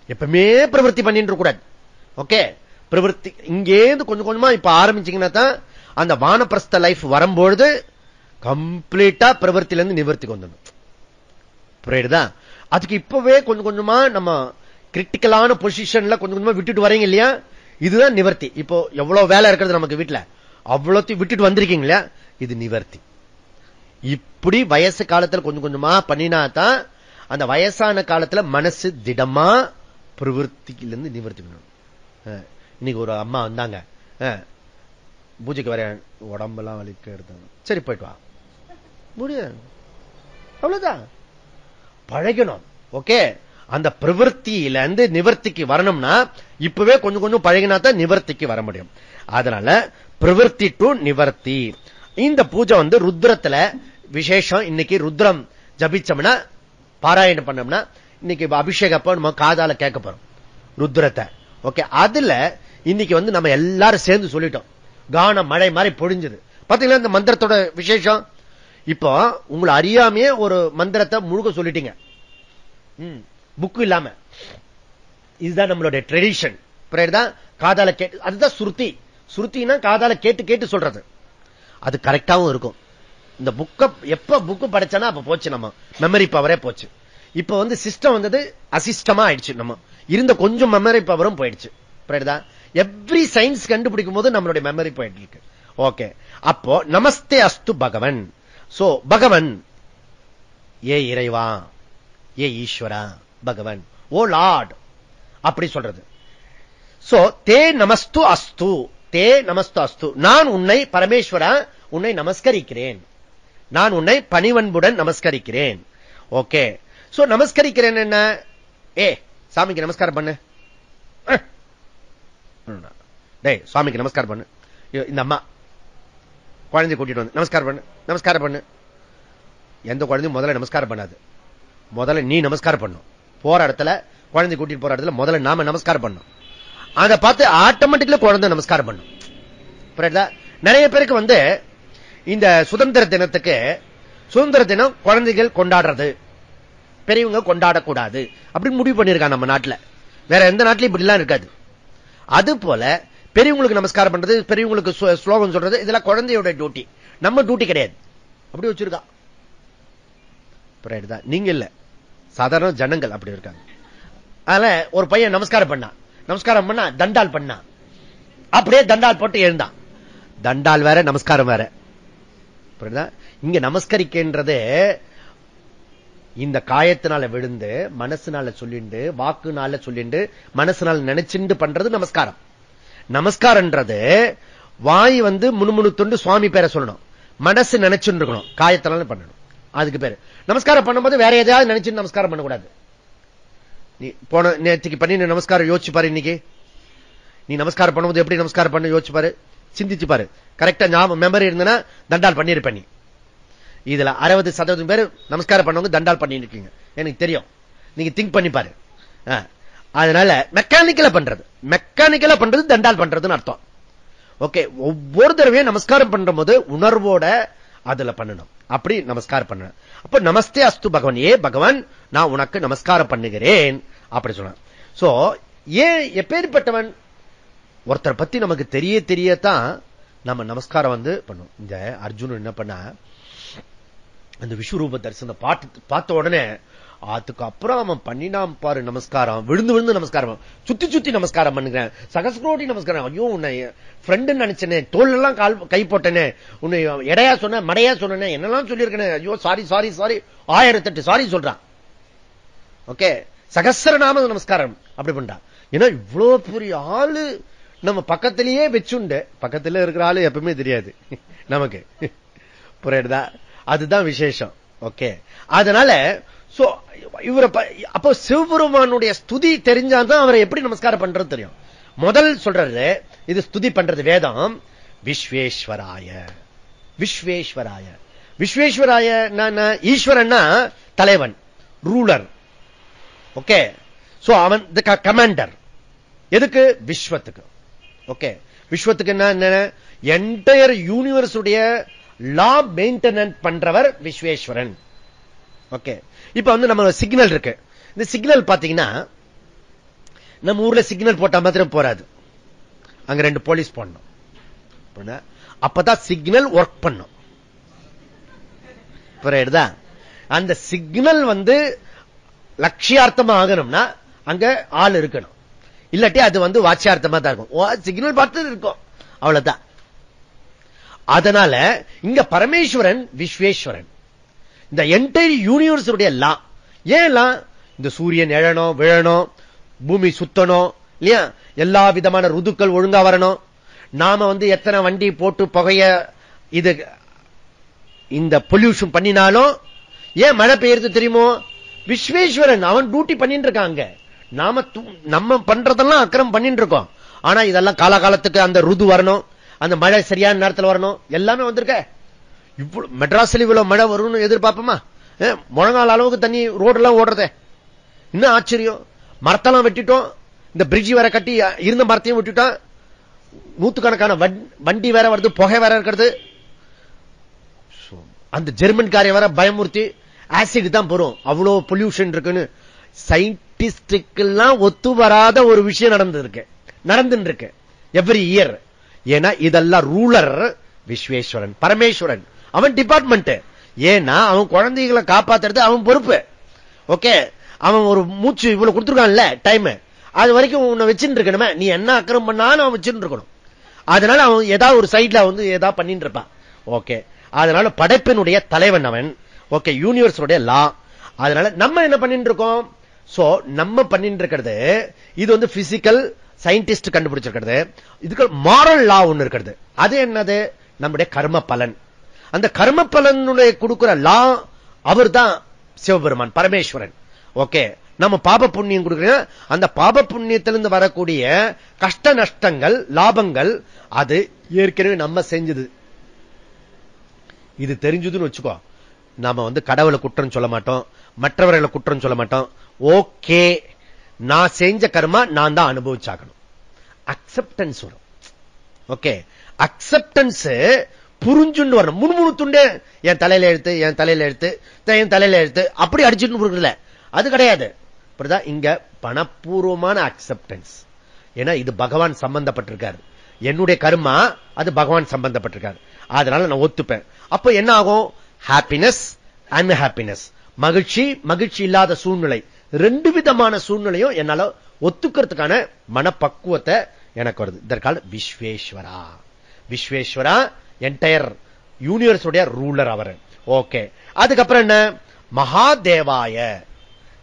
எப்பவுமே பிரவருத்தி பண்ணிட்டு கூடாது. ஓகே, பிரவருத்தி இங்கேருந்து கொஞ்சம் கொஞ்சமா இப்ப ஆரம்பிச்சீங்கன்னா தான் அந்த வானப்பிரஸ்த லைஃப் வரும்பொழுது கம்ப்ளீட்டா பிரவருத்தில இருந்து நிவர்த்திக்கு வந்துடும். புரியுதா? அதுக்கு இப்பவே கொஞ்சம் கொஞ்சமா நம்ம கிரிட்டிக்கலான பொசிஷன்ல கொஞ்சம் கொஞ்சமா விட்டுட்டு வரீங்க இல்லையா, இதுதான் நிவர்த்தி. இப்போ எவ்வளவு வேலை இருக்கிறது நமக்கு வீட்டுல, அவ்வளோத்தையும் விட்டுட்டு வந்திருக்கீங்க இல்லையா, இது நிவர்த்தி. இப்படி வயசு காலத்துல கொஞ்சம் கொஞ்சமா பண்ணினா தான் அந்த வயசான காலத்துல மனசு திடமா பிரவருத்திலிருந்து நிவர்த்தி பண்ணணும். இன்னைக்கு ஒரு அம்மா வந்தாங்க, பூஜைக்கு வர உடம்பெல்லாம் வலிக்க எடுத்தாங்க. சரி போயிட்டு வா, முடியாது, அவ்வளவுதான். பழகணும். ஓகே, அந்த பிரவருத்தியில இருந்து நிவர்த்திக்கு வரணும்னா இப்பவே கொஞ்சம் கொஞ்சம் பழகினா தான் நிவர்த்திக்கு வர முடியும். அதனால பிரவருத்தி டு நிவர்த்தி. இந்த பூஜை வந்து ருத்ரத்துல விசேஷம். இன்னைக்கு ருத்ரம் ஜபிச்சோம்னா, பாராயணம் பண்ணோம்னா, இன்னைக்கு அபிஷேகம் அப்ப நம்ம காதால கேட்க போறோம் ருத்ரத்தை. ஓகே, அதுல இன்னைக்கு வந்து நம்ம எல்லாரும் சேர்ந்து சொல்லிட்டோம். கான மழை மாதிரி பொழிஞ்சது பாத்தீங்களா இந்த மந்திரத்தோட விசேஷம். இப்போ உங்களை அறியாமையே ஒரு மந்திரத்தை முழுக்க சொல்லிட்டீங்க, புக்கு இல்லாம. இதுதான் நம்மளுடைய ட்ரெடிஷன். காதால கேட்டு, அதுதான் சுருத்தி. சுருத்தினா காதால கேட்டு கேட்டு சொல்றது. அது கரெக்டாவும் இருக்கும். இந்த புக்க எப்ப புக்கு படிச்சானா அப்ப போச்சு, நம்ம மெமரி பவரே போச்சு. இப்ப வந்து சிஸ்டம் வந்தது அசிஸ்டமா ஆயிடுச்சு. நம்ம இருந்த கொஞ்சம் மெமரி பவரும் போயிடுச்சு. எவ்ரி சயின்ஸ் கண்டுபிடிக்கும் போது நம்மளுடைய மெமரி போயிட்டு இருக்கு. ஓகே, அப்போ நமஸ்தே அஸ்து பகவன். சோ பகவன், ஏ இறைவா, ஏ ஈஸ்வரா, பகவன், ஓ லார்ட் அப்படி சொல்றது. சோ தே நமஸ்து அஸ்து, தே நமஸ்து அஸ்து. நான் உன்னை பரமேஸ்வரா உன்னை நமஸ்கரிக்கிறேன், நான் உன்னை பணிவன்புடன் நமஸ்கரிக்கிறேன். ஓகே, சோ நமஸ்கரிக்கிறேன் என்ன? ஏ சாமிக்கு நமஸ்காரம் பண்ணு, டேய் சுவாமிக்கு நமஸ்காரம் பண்ணு. இந்த அம்மா குழந்தை கூட்டிட்டு வந்து நமஸ்காரம் பண்ணு, நமஸ்காரம் பண்ணு. எந்த குழந்தையும் முதல்ல நமஸ்காரம் பண்ணாது, முதல்ல நீ நமஸ்காரம் பண்ணும். போற இடத்துல குழந்தை கூட்டிட்டு போற இடத்துல முதல்ல நாம நமஸ்காரம் பண்ணும். அதை பார்த்து ஆட்டோமேட்டிக்கலா குழந்தை நமஸ்காரம் பண்ணும். நிறைய பேருக்கு வந்து இந்த சுதந்திர தினத்துக்கு, சுதந்திர தினம் குழந்தைகள் கொண்டாடுறது, பெரியவங்க கொண்டாடக்கூடாது அப்படின்னு முடிவு பண்ணிருக்காங்க நம்ம நாட்டில். வேற எந்த நாட்டிலும் இப்படி எல்லாம் இருக்காது. அது போல பெரியவங்களுக்கு நமஸ்காரம் பண்றது, பெரியவங்களுக்கு ஸ்லோகம் சொல்றது, இதெல்லாம் குழந்தையோட டியூட்டி, நம்ம டியூட்டி கிடையாது. அப்படி வச்சிருக்கா. நீங்க இல்ல, சாதாரண ஜனங்கள் அப்படி இருக்காங்க. அதனால ஒரு பையன் நமஸ்காரம் பண்ணா, நமஸ்காரம் பண்ணா தண்டால் பண்ணா, அப்படியே தண்டால் போட்டு எழுந்தான். தண்டால் வேற நமஸ்காரம் வேற. இங்க நமஸ்கரிக்கின்றது இந்த காயத்தினால விழுந்து, மனசுனால சொல்லிண்டு, வாக்குனால சொல்லிண்டு, மனசுனால நினைச்சுண்டு பண்றது நமஸ்காரம். நமஸ்காரம்ன்றது வாய் வந்து முணுமுணுத்துண்டு சுவாமி பேரை சொல்லணும், மனசு நினைச்சுட்டு இருக்கணும், காயத்தினால பண்ணணும். அதுக்கு பேரு நமஸ்காரம் பண்ணும்போது வேற எதையாவது நினைச்சு நமஸ்காரம் பண்ணக்கூடாது. நீ போன நேற்றுக்கு பண்ணி நமஸ்காரம் யோசிச்சு பாரு. இன்னைக்கு நீ நமஸ்காரம் பண்ணும்போது எப்படி நமஸ்காரம் பண்ண யோசிச்சு பாரு, சிந்திச்சு பாரு. கரெக்டா ஞாபகம் மெமரி இருந்தனா தண்டால் பண்ணிருப்ப. நீ இதுல 60% பேர் நமஸ்காரம் பண்ணவங்க தண்டால் பண்ணிட்டு இருக்கீங்க, எனக்கு தெரியும். நீங்க திங்க் பண்ணி பாரு. அதனால மெக்கானிக்கலா பண்றது, மெக்கானிக்கலா பண்றது தண்டால் பண்றதுன்னு அர்த்தம். ஓகே, ஒவ்வொரு தடவையும் நமஸ்காரம் பண்ற போது உணர்வோட அதுல பண்ணணும். அப்படி நமஸ்காரம் பண்ண. அப்ப நமஸ்தே அஸ்து பகவான், ஏ பகவான் நான் உனக்கு நமஸ்காரம் பண்ணுகிறேன் அப்படி சொன்ன. சோ ஏன் எப்பேற்பட்டவன் ஒருத்தர் பத்தி நமக்கு தெரியத்தான் நம்ம நமஸ்காரம் வந்து பண்ணும். இந்த அர்ஜுனன் என்ன பண்ண, அந்த விஸ்வரூப தரிசனம் பார்த்த உடனே அதுக்கப்புறம் அவன் பண்ணினான் பாரு நமஸ்காரம், விழுந்து விழுந்து நமஸ்காரம், சுத்தி சுத்தி நமஸ்காரம் பண்ணுகிறேன், சகஸ்ரோடி நமஸ்காரம். ஐயோ உன்னை ஃப்ரெண்டு நினைச்சனே, தோல் எல்லாம் கை போட்டனே, உன்னை எடையா சொன்ன மடையா சொன்னே, என்னெல்லாம் சொல்லியிருக்கேன், ஐயோ சாரி சாரி சாரி, 1008 சாரி சொல்றான். ஓகே, சகஸ்ரநாம நமஸ்காரம் அப்படி பண்றான். ஏன்னா இவ்வளவு பெரிய ஆளு நம்ம பக்கத்திலேயே வச்சுண்டு, பக்கத்துல இருக்கிற ஆளு எப்பவுமே தெரியாது நமக்கு, புரியுதா? அதுதான் விசேஷம். ஓகே, அதனால இவரை அப்போ சிவபெருமானுடைய ஸ்துதி தெரிஞ்சாதான் அவரை எப்படி நமஸ்காரம் பண்றது தெரியும். முதல் சொல்றது இது ஸ்துதி பண்றது வேதம். விஸ்வேஸ்வராய, விஸ்வேஸ்வராய, விஸ்வேஸ்வராய ஈஸ்வரன்னா தலைவன், ரூலர். ஓகே, சோ அவன் கமாண்டர். எதுக்கு? விஸ்வத்துக்கு. ஓகே, விஸ்வத்துக்கு என்ன? என்டையர் யூனிவர்ஸ் உடைய லா மெயின்டெனன்ஸ் பண்றவர் விஸ்வேஸ்வரன். ஓகே, இப்ப நம்ம சிக்னல் இருக்கு. இந்த சிக்னல் பாத்தீங்கன்னா நம்ம ஊர்ல சிக்னல் போட்டா மாத்திரம் போராது, அங்க 2 போலீஸ் போடணும், அப்பதான் சிக்னல் ஒர்க் பண்ணும். புரியுதா? அந்த சிக்னல் லட்சியார்த்தமா ஆகணும்னா அங்க ஆள் இருக்கணும், இல்லாட்டி அது வாட்சியார்த்தமா தான் இருக்கும். சிக்னல் பார்த்து இருக்கும், அவ்வளவுதான். அதனால இங்க பரமேஸ்வரன் விஸ்வேஸ்வரன், இந்த என்டையர் யூனிவர்ஸ் உடைய லா. ஏன் லா? இந்த சூரியன் எழணும் விழணும், பூமி சுத்தணும் இல்லையா, எல்லா விதமான ருதுக்கள் ஒழுங்கா வரணும். நாம எத்தனை வண்டி போட்டு புகைய இது இந்த பொல்யூஷன் பண்ணினாலும் ஏன் மழை பெய்யறது தெரியுமோ? விஸ்வேஸ்வரன் அவன் டியூட்டி பண்ணிட்டு இருக்காங்க. நம்ம பண்றதெல்லாம் அக்கிரம் பண்ணிட்டு இருக்கோம். ஆனா இதெல்லாம் காலகாலத்துக்கு அந்த ருது வரணும், அந்த மழை சரியான நேரத்தில் வரணும், எல்லாமே வந்திருக்க. இவ்வளவு மெட்ராஸ்ல இவ்வளவு மழை வரும்னு எதிர்பார்ப்போமா? முழங்கால அளவுக்கு தண்ணி ரோடு எல்லாம் ஓடுறதே, இன்னும் ஆச்சரியம். மரத்தெல்லாம் வெட்டிட்டோம், இந்த பிரிட்ஜ் வேற கட்டி இருந்த மரத்தையும் விட்டுட்டோம், நூத்துக்கணக்கான வண்டி வேற வருது, புகை வேற இருக்கிறது. அந்த ஜெர்மன்காரை வேற பயமுறுத்தி ஆசிட் தான் போறோம், அவ்வளவு பொல்யூஷன் இருக்குன்னு. சயின்டிஸ்டுக்கெல்லாம் ஒத்து வராத ஒரு விஷயம் நடந்துட்டு இருக்கு எவ்ரி இயர். ஏன்னா இதெல்லாம் ரூலர் விஸ்வேஸ்வரன், பரமேஸ்வரன் அவன் டிபார்ட்மெண்ட். ஏன்னா அவன் குழந்தைகளை காப்பாத்துறது அவன் பொறுப்பு. ஓகே, அவன் ஒரு மூச்சு இவ்வளவு கொடுத்துருக்கான்ல டைம், அது வரைக்கும் உன்னை வச்சுட்டு இருக்கணுமே, நீ என்ன அக்கிரம் பண்ணாலும் அவன் வச்சுட்டு இருக்கணும். அதனால அவன் ஏதாவது ஒரு சைட்ல ஏதாவது பண்ணிட்டு இருப்பான். ஓகே, அதனால படைப்பினுடைய தலைவன் அவன். ஓகே, யூனிவர்ஸ் லா. அதனால நம்ம என்ன பண்ணிட்டு இருக்கோம்? சோ நம்ம பண்ணிட்டு இருக்கிறது இது பிசிக்கல் சயின்டிஸ்ட் கண்டுபிடிச்சிருக்கிறது. இதுக்கு மாரல் லா ஒண்ணு இருக்கிறது. அது என்னது? நம்முடைய கர்ம பலன். அந்த கர்ம பலனுடைய கொடுக்கிற லா அவர் தான் சிவபெருமான் பரமேஸ்வரன். ஓகே, நம்ம பாப புண்ணியம் கொடுக்கிறோம், அந்த பாப புண்ணியத்திலிருந்து வரக்கூடிய கஷ்ட நஷ்டங்கள் லாபங்கள் அது ஏற்கனவே நம்ம செஞ்சது. இது தெரிஞ்சதுன்னு வச்சுக்கோ, நாம கடவுளை குற்றம் சொல்ல மாட்டோம், மற்றவர்களை குற்றம் சொல்ல மாட்டோம். ஓகே, நான் செஞ்ச கர்மா நான் தான் அனுபவிச்சாகணும். அக்செப்டன்ஸ் வரும். ஓகே, அக்செப்டன்ஸ் புரிஞ்சுன்னு வரணும். முணுமுணுத்துண்டே என் தலையில எடுத்து என் தலையில எடுத்து என் தலையில எடுத்து அப்படி அடிச்சுட்டு அது கிடையாது. இங்க பணப்பூர்வமான அக்செப்டன்ஸ். ஏன்னா இது பகவான் சம்பந்தப்பட்டிருக்காரு, என்னுடைய கர்மா அது பகவான் சம்பந்தப்பட்டிருக்காரு. அதனால நான் ஒத்துப்பேன். அப்ப என்ன ஆகும்? ஹாப்பினஸ் அண்ட் ஹாப்பினஸ், மகிழ்ச்சி மகிழ்ச்சி இல்லாத சூழ்நிலை, 2 விதமான சூழ்நிலையும் என்னால ஒத்துக்கிறதுக்கான மனப்பக்குவத்தை எனக்கு வருது. இதற்கால விஸ்வேஸ்வரா. விஸ்வேஸ்வரா என்டையர் யூனிவர்ஸ் உடைய ரூலர் அவர். ஓகே, அதுக்கப்புறம் என்ன? மகாதேவாய.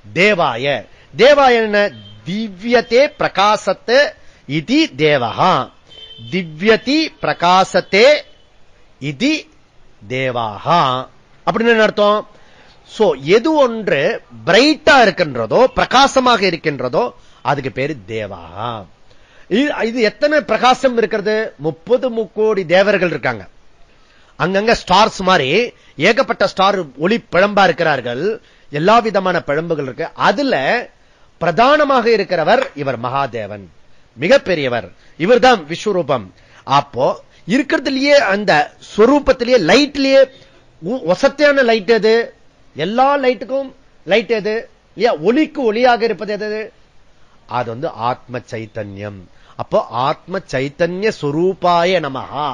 தேவாய, தேவாய என்ன? திவ்யத்தே பிரகாசத்தே இதி தேவஹா. திவ்யதி பிரகாசத்தே இதி தேவாஹா அப்படின்னு அர்த்தம். சோ எது ஒன்று பிரைட்டா இருக்கின்றதோ பிரகாசமாக இருக்கின்றதோ அதுக்கு பேரு தேவாஹா. இது எத்தனை பிரகாசம் இருக்கிறது? 30 முக்கோடி தேவர்கள் இருக்காங்க. அங்கங்க ஸ்டார்ஸ் மாதிரி ஏகப்பட்ட ஸ்டார் ஒளி பிழம்பா இருக்கிறார்கள், எல்லா விதமான பிழம்புகள் இருக்கு. அதுல பிரதானமாக இருக்கிறவர் இவர் மகாதேவன், மிகப்பெரியவர். இவர் தான் விஸ்வரூபம். அப்போ இருக்கிறதுலயே அந்த ஸ்வரூபத்திலேயே லைட்லயே வசத்தையான லைட் எது? எல்லா லைட்டுக்கும் லைட் எது? ஒளிக்கு ஒளியாக இருப்பது எது? அது ஆத்ம சைத்தன்யம். அப்போ ஆத்ம சைத்தன்ய ஸ்வரூபாய நமஹா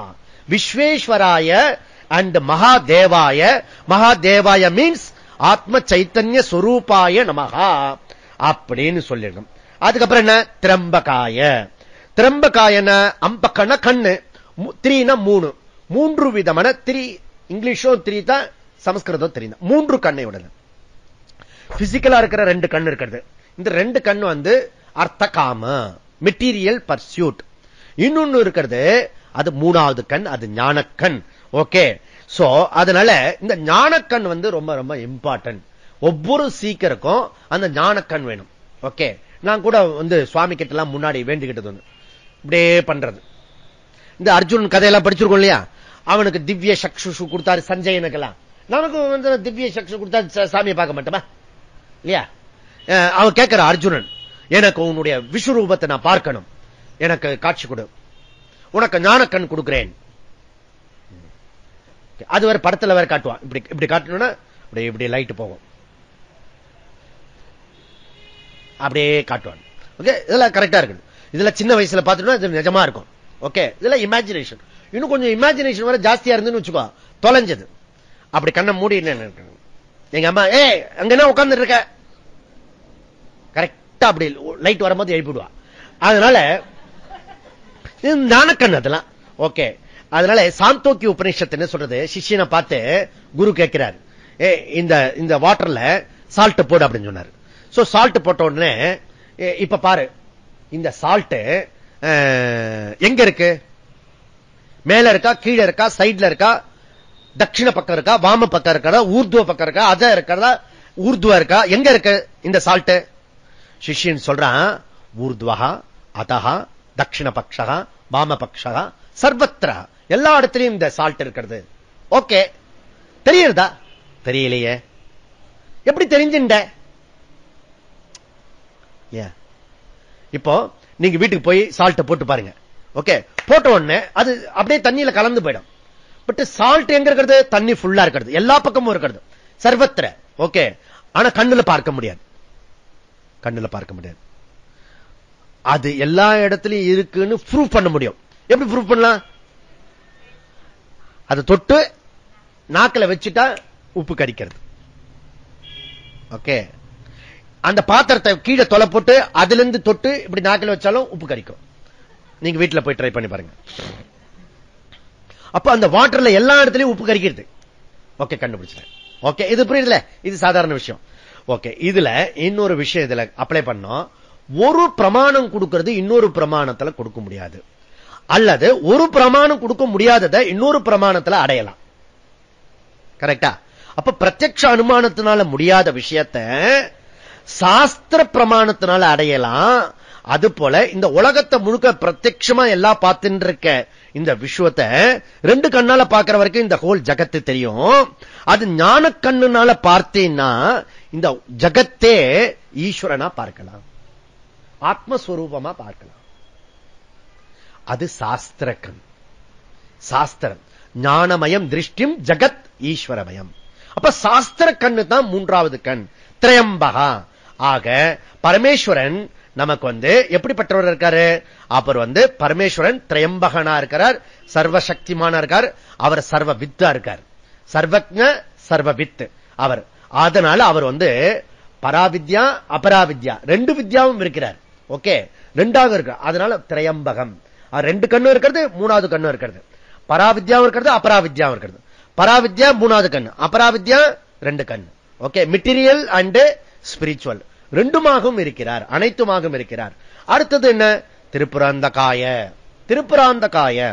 விஸ்வேஸ்வராய அண்ட் மகாதேவாய. மகாதேவாய மீன்ஸ் ஆத்ம சைத்தன்ய ஸ்வரூபாய நமஹா அப்படின்னு சொல்லிருக்கோம். அதுக்கப்புறம் என்ன, திரம்பகாய. திரம்பகாயன அம்பக்கன கண்ணு, த்ரீனா மூணு, மூன்று விதமான த்ரீ, இங்கிலீஷும் த்ரீ தான், சமஸ்கிருதம் த்ரீ தான். மூன்று கண்ணை உடனே பிசிக்கலா இருக்கிற ரெண்டு கண்ணு இருக்கிறது. இந்த ரெண்டு கண்ணு வந்து அர்த்த காம, மெட்டீரியல் பர்சியூட். இன்னொன்னு இருக்கிறது, அது மூணாவது கண், அது ஞானக்கண். ஓகே, சோ அதனால இந்த ஞானக்கண் வந்து ரொம்ப ரொம்ப இம்பார்ட்டன்ட். ஒவ்வொரு சீக்கருக்கும் அந்த ஞானக்கண் வேணும். ஓகே, நான் கூட வந்து சுவாமி கிட்ட எல்லாம் முன்னாடி வேண்டிக்கிட்டது ஒண்ணு, இப்படியே பண்றது. இந்த அர்ஜுன் கதையெல்லாம் படிச்சிருக்கோம் இல்லையா, அவனுக்கு திவ்ய சக்ஷு கொடுத்தாரு சஞ்சயனுக்கெல்லாம். நமக்கு வந்து திவ்ய சக்ஷு கொடுத்தா சாமியை பார்க்க மாட்டோமா இல்லையா? அவன் கேட்கிற அர்ஜுனன், எனக்கு உன்னுடைய விஸ்வரூபத்தை நான் பார்க்கணும், எனக்கு காட்சி கொடு, உனக்கு ஞானக்கண் கொடுக்கிறேன். அது வேற படத்துல வேற காட்டுவான். இப்படி இப்படி காட்டணும்னா இப்படி இப்படி லைட் போகும், அப்படியே காட்டுவான். ஓகே, இதெல்லாம் கரெக்டா இருக்குது. இதுல சின்ன வயசுல பார்த்துட்டோம்னா இது நிஜமா இருக்கும். ஓகே, இதெல்லாம் இமேஜினேஷன். இன்னும் கொஞ்சம் இமேஜினேஷன் வர ஜாஸ்தியா இருந்துன்னு வச்சுக்கோ, தொலைஞ்சது. அப்படி கண்ணை மூடி எங்க அம்மா அங்க என்ன உட்கார்ந்து இருக்க, கரெக்டா அப்படி லைட் வரும்போது எழுப்பிடுவா. அதனால ஞானக்கண் அதெல்லாம். ஓகே, அதனால சாந்தோக்கி உபநிஷத்து என்ன சொல்றது, சிஷ்யனை பார்த்து குரு கேட்கிறார், இந்த வாட்டர்ல சால்ட் போடு அப்படின்னு சொன்னார். சோ சால்ட் போட்ட உடனே, இப்ப பாரு இந்த சால்ட் எங்க இருக்கு, மேல இருக்கா, கீழே இருக்கா, சைட்ல இருக்கா, தட்சிண பக்கம் இருக்கா, வாம பக்கம் இருக்கா, ஊர்துவ பக்கம் இருக்கா, அத இருக்கிறதா, ஊர்துவா இருக்கா, எங்க இருக்கு இந்த சால்ட்? சிஷ்யன் சொல்றான், ஊர்துவா அதஹா தட்சிண பக்ஷா வாம பக்ஷா சர்வத்ரா, எல்லா இடத்துலயும் இந்த சால்ட் இருக்கிறது. ஓகே, தெரியுறதா? தெரியலையே. எப்படி தெரிஞ்சுண்ட? இப்போ நீங்க வீட்டுக்கு போய் சால்ட் போட்டு பாருங்க. ஓகே, போட்ட உடனே அது அப்படியே தண்ணியில கலந்து போயிடும். பட் சால்ட் எங்க இருக்கிறது, தண்ணி ஃபுல்லா இருக்கிறது, எல்லா பக்கமும் இருக்கிறது, சர்வத்திர. ஓகே, ஆனா கண்ணுல பார்க்க முடியாது, கண்ணுல பார்க்க முடியாது. அது எல்லா இடத்துலயும் இருக்குன்னு ப்ரூவ் பண்ண முடியும். எப்படி ப்ரூவ் பண்ணலாம்? அதை தொட்டு நாக்கில வச்சுட்டா உப்பு கரிக்கிறது. ஓகே, அந்த பாத்திரத்தை கீழே தொலை போட்டு அதுல இருந்து தொட்டு இப்படி நாக்கில வச்சாலும் உப்பு கரிக்கும். நீங்க வீட்டுல போய் ட்ரை பண்ணி பாருங்க. அப்ப அந்த வாட்டர்ல எல்லா இடத்துலயும் உப்பு கரிக்கிறது. ஓகே, கண்டுபிடிச்சேன். ஓகே, இது புரியுதுல, இது சாதாரண விஷயம். ஓகே, இதுல இன்னொரு விஷயம் இதுல அப்ளை பண்ணோம். ஒரு பிரமாணம் கொடுக்கிறது இன்னொரு பிரமாணத்துல கொடுக்க முடியாது, அல்லது ஒரு பிரமாணம் கொடுக்க முடியாததை இன்னொரு பிரமாணத்துல அடையலாம். கரெக்டா? அப்ப பிரத்யக்ஷ அனுமானத்தினால முடியாத விஷயத்தை சாஸ்திர பிரமாணத்தினால அடையலாம். அது போல இந்த உலகத்தை முழுக்க பிரத்யட்சமா எல்லாம் பார்த்துட்டு இருக்க இந்த விஷயத்தை ரெண்டு கண்ணால பார்க்கிற வரைக்கும் இந்த ஹோல் ஜகத்து தெரியும். அது ஞான கண்ணுனால பார்த்தீங்கன்னா இந்த ஜகத்தே ஈஸ்வரனா பார்க்கலாம், ஆத்மஸ்வரூபமா பார்க்கலாம். அது சாஸ்திர கண். சாஸ்திரம் ஞானமயம் திருஷ்டிம் ஜகத் ஈஸ்வரமயம். அப்ப சாஸ்திர கண்ணு தான் மூன்றாவது கண், திரையம்பகா. ஆக பரமேஸ்வரன் நமக்கு வந்து எப்படிப்பட்டவர் இருக்காரு? அவர் வந்து பரமேஸ்வரன் திரையம்பகனா இருக்கிறார், சர்வசக்திமான இருக்கார், அவர் சர்வ வித்தா இருக்கார், சர்வஜ்ஞ சர்வவித் அவர். அதனால அவர் வந்து பராவித்யா அபராவித்யா ரெண்டு வித்யாவும் இருக்கிறார். ஓகே, ரெண்டாக இருக்கிறார். அதனால திரையம்பகம். ரெண்டு கண்ணும் இருக்கிறது, மூணாவது கண்ணும் இருக்கிறது. பராவித்யாவும் இருக்கிறது, அபராவித்யாவும் இருக்கிறது. பராவித்யா மூணாவது கண், அபராவித்யா ரெண்டு கண். ஓகே, மெட்டீரியல் அண்ட் ஸ்பிரிச்சுவல் ரெண்டுமாகவும் இருக்கிறார், அனைத்துமாகவும் இருக்கிறார். அடுத்தது என்ன? திரிபுராந்தகாய. திரிபுராந்தகாய,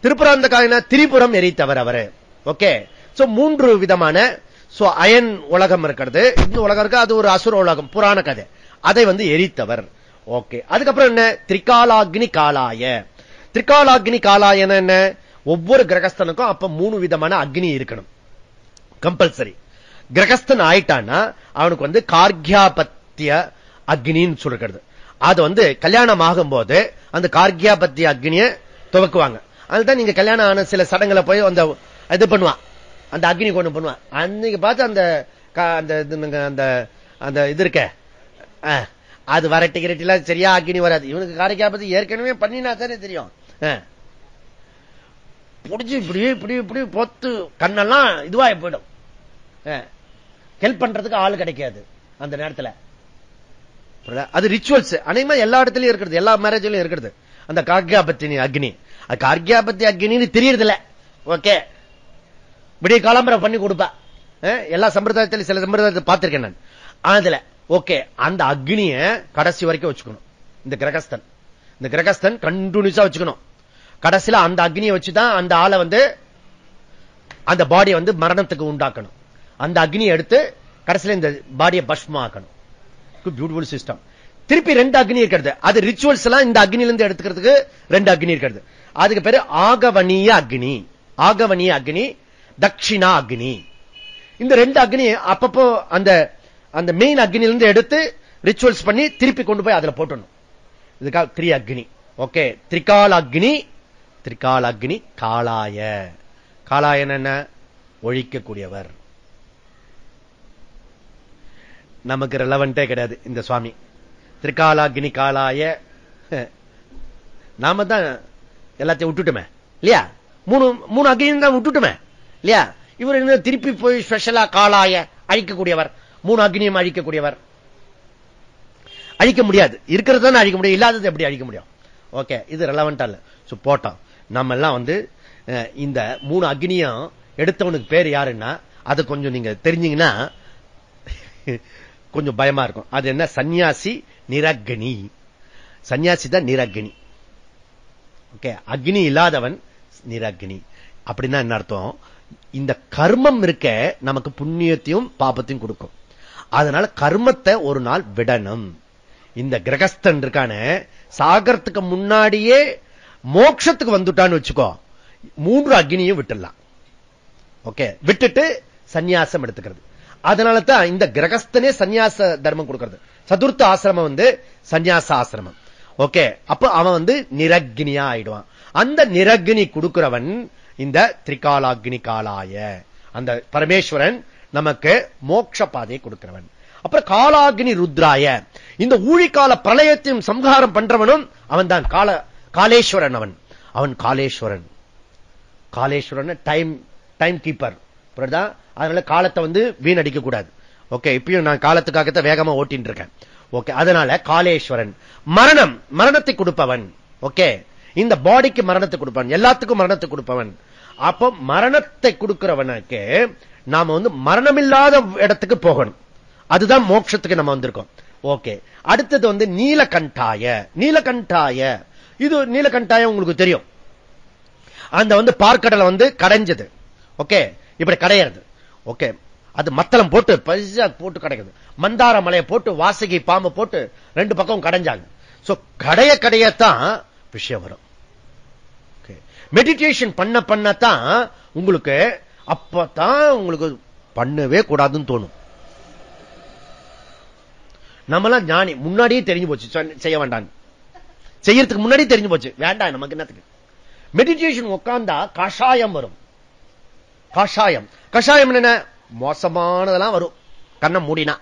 திரிபுராந்தகாயன திரிபுரம் எரித்தவர் அவரு. ஓகே, சோ மூன்று விதமான அயன் உலகம் இருக்கிறது, இந்த உலகம் இருக்கு, அது ஒரு அசுர உலகம், புராண கதை, அதை வந்து எரித்தவர். ஓகே, அதுக்கப்புறம் என்ன? திரிகாலாக்னி காலாய. திரிகாலாக்னி காலாயன என்ன? ஒவ்வொரு கிரகஸ்தனுக்கும் அப்ப மூணு விதமான அக்னி இருக்கணும், கம்பல்சரி. கிரகஸ்தன் ஆயிட்டான்னா அவனுக்கு வந்து கார்கியாபத்திய அக்னின்னு சொல்றது. அது வந்து கல்யாணம் ஆகும் போது அந்த கார்கியாபத்திய அக்னிய துவக்குவாங்க. அதுதான் நீங்க கல்யாணம் ஆன சில சடங்குல போய் அந்த இது பண்ணுவான், அந்த அக்னி கொண்டு பண்ணுவான். அன்னைக்கு பார்த்து அந்த அந்த இது இருக்க அது வரட்டி கிரட்டில சரியா அக்னி வராது. இவனுக்கு கார்கியாபத்தி ஏற்கனவே பண்ணினா தானே தெரியும். புடிச்சு இப்படி இப்படி இப்படி பொத்து கண்ணெல்லாம் இதுவாய் போயிடும். ஹெல்ப் பண்றதுக்கு ஆள் கிடைக்காது அந்த நேரத்தில். அது ரிச்சுவல்ஸ் அனைமா எல்லா இடத்துலயும் இருக்கிறது, எல்லா மேரேஜ்லயும் இருக்கிறது. அந்த கார்கியாபத்தினி அக்னி, கார்கியாபத்தி அக்னின்னு தெரியறதில்ல. ஓகே, விடிய காலம்பரம் பண்ணி கொடுப்பா. எல்லா சம்பிரதாயத்திலும் சில சம்பிரதாயத்தை பார்த்திருக்கேன் நான். அதுல ஓகே, அந்த அக்னிய கடைசி வரைக்கும் வச்சுக்கணும். இந்த கிரகஸ்தன் கண்டினியூஸா வச்சுக்கணும். கடைசியில அந்த அக்னியை வச்சுதான் அந்த ஆளை அந்த பாடியை மரணத்துக்கு உண்டாக்கணும். அந்த அக்னியை எடுத்து கடைசியில இந்த பாடியை பஸ்மாக்கணும். Beautiful system. திருப்பி 2 அக்னி இருக்கிறது. அது ரிச்சுவல்ஸ் எல்லாம் இந்த அக்னியிலிருந்து எடுத்துக்கிறதுக்கு 2 அக்னி இருக்கிறது. அதுக்கு பேரு ஆகவனிய அக்னி, ஆகவனிய அக்னி, தட்சிணா அக்னி. இந்த 2 அக்னி அப்பப்போ அந்த அந்த மெயின் அக்னியிலிருந்து எடுத்து ரிச்சுவல்ஸ் பண்ணி திருப்பி கொண்டு போய் அதுல போட்டணும். இதுக்காக 3 அக்னி. ஓகே, திரிகால அக்னி, திரிகால அக்னி காலாய. காலாயன் என்ன? ஒழிக்கக்கூடியவர். நமக்கு ரெலவெண்டே கிடையாது இந்த சுவாமி. திரிகாலாக்னி காலாய நாம தான் எல்லாத்தையும் விட்டுட்டுமே இல்லையா? 3 அக்னி தான் விட்டுட்டுமே இல்லையா? இவர் என்ன திருப்பி போய் ஸ்பெஷலா காலாய அழிக்கக்கூடியவர், 3 அக்னியும் அழிக்கக்கூடியவர். அழிக்க முடியாது, இருக்கிறது தானே அழிக்க முடியும், இல்லாதது எப்படி அழிக்க முடியும்? ஓகே, இது ரெலவெண்டா இல்ல. போட்டோம். நம்ம எல்லாம் இந்த 3 அக்னியும் எடுத்தவனுக்கு பேர் யாருன்னா, அது கொஞ்சம் நீங்க தெரிஞ்சீங்கன்னா கொஞ்சம் பயமா இருக்கும். அது என்ன? சன்னியாசி நிரக்னி. சன்னியாசி தான் நிரக்னி. ஓகே, அக்னி இல்லாதவன் நிரக்னி. அப்படின்னா என்ன அர்த்தம்? இந்த கர்மம் இருக்க நமக்கு புண்ணியத்தையும் பாபத்தையும் கொடுக்கும். அதனால கர்மத்தை ஒரு நாள் விடணும். இந்த கிரகஸ்தன் இருக்கான சாகரத்துக்கு முன்னாடியே மோட்சத்துக்கு வந்துட்டான்னு வச்சுக்கோ, 3 அக்னியும் விட்டுடலாம். ஓகே, விட்டுட்டு சன்னியாசம் எடுத்துக்கிறது. அதனால தான் இந்த கிரகஸ்தனே சன்னியாச தர்மம் கொடுக்கிறது. சதுர்த்த ஆசிரமம் சன்னியாச ஆசிரமம். ஓகே, அப்ப அவன் நிரக்னியா ஆயிடுவான். அந்த நிரக்னி கொடுக்கிறவன் இந்த திரிகாலாக்னி காலாய, அந்த பரமேஸ்வரன் நமக்கு மோட்ச பாதையை கொடுக்கிறவன். அப்புறம் காலாக்னி ருத்ராய, இந்த ஊழிக்கால பிரளயத்தையும் சம்ஹாரம் பண்றவனும் அவன் தான். காலேஸ்வரன் அவன் காலேஸ்வரன். காலேஸ்வரன் டைம் கீப்பர். அதனால காலத்தை வீணடிக்க கூடாது. ஓகே, இப்பயும் நான் காலத்துக்காகத்தான் வேகமா ஓட்டின்னு இருக்கேன். ஓகே, அதனால காலேஸ்வரன். மரணத்தை கொடுப்பவன். ஓகே, இந்த பாடிக்கு மரணத்தை கொடுப்பவன், எல்லாத்துக்கும் மரணத்தை கொடுப்பவன். அப்ப மரணத்தை கொடுக்கிறவனுக்கு நாம மரணமில்லாத இடத்துக்கு போகணும். அதுதான் மோட்சத்துக்கு நம்ம வந்திருக்கோம். ஓகே, அடுத்தது நீலகண்டாய. நீலகண்டாய, இது நீலகண்டாய உங்களுக்கு தெரியும். அந்த பார்க்கடலை கடைஞ்சது. ஓகே, இப்படி கடையிறது. ஓகே, அது மத்தளம் போட்டு பைசா போட்டு கிடைக்குது. மந்தார மலையை போட்டு வாசகி பாம்பு போட்டு 2 பக்கம் கடைஞ்சாங்க. கடையத்தான் விஷயம் வரும். மெடிடேஷன் பண்ணத்தான் உங்களுக்கு, அப்பதான் உங்களுக்கு பண்ணவே கூடாதுன்னு தோணும். நம்மளாம் ஞானி, முன்னாடியே தெரிஞ்சு போச்சு செய்ய வேண்டாம், செய்யறதுக்கு முன்னாடியே தெரிஞ்சு போச்சு, வேண்டாம் நமக்கு என்னத்துக்கு. மெடிடேஷன் உட்கார்ந்தா கஷாயம் வரும். கஷாயம் என்ன? மோசமானதெல்லாம் வரும் கண்ணை மூடினா.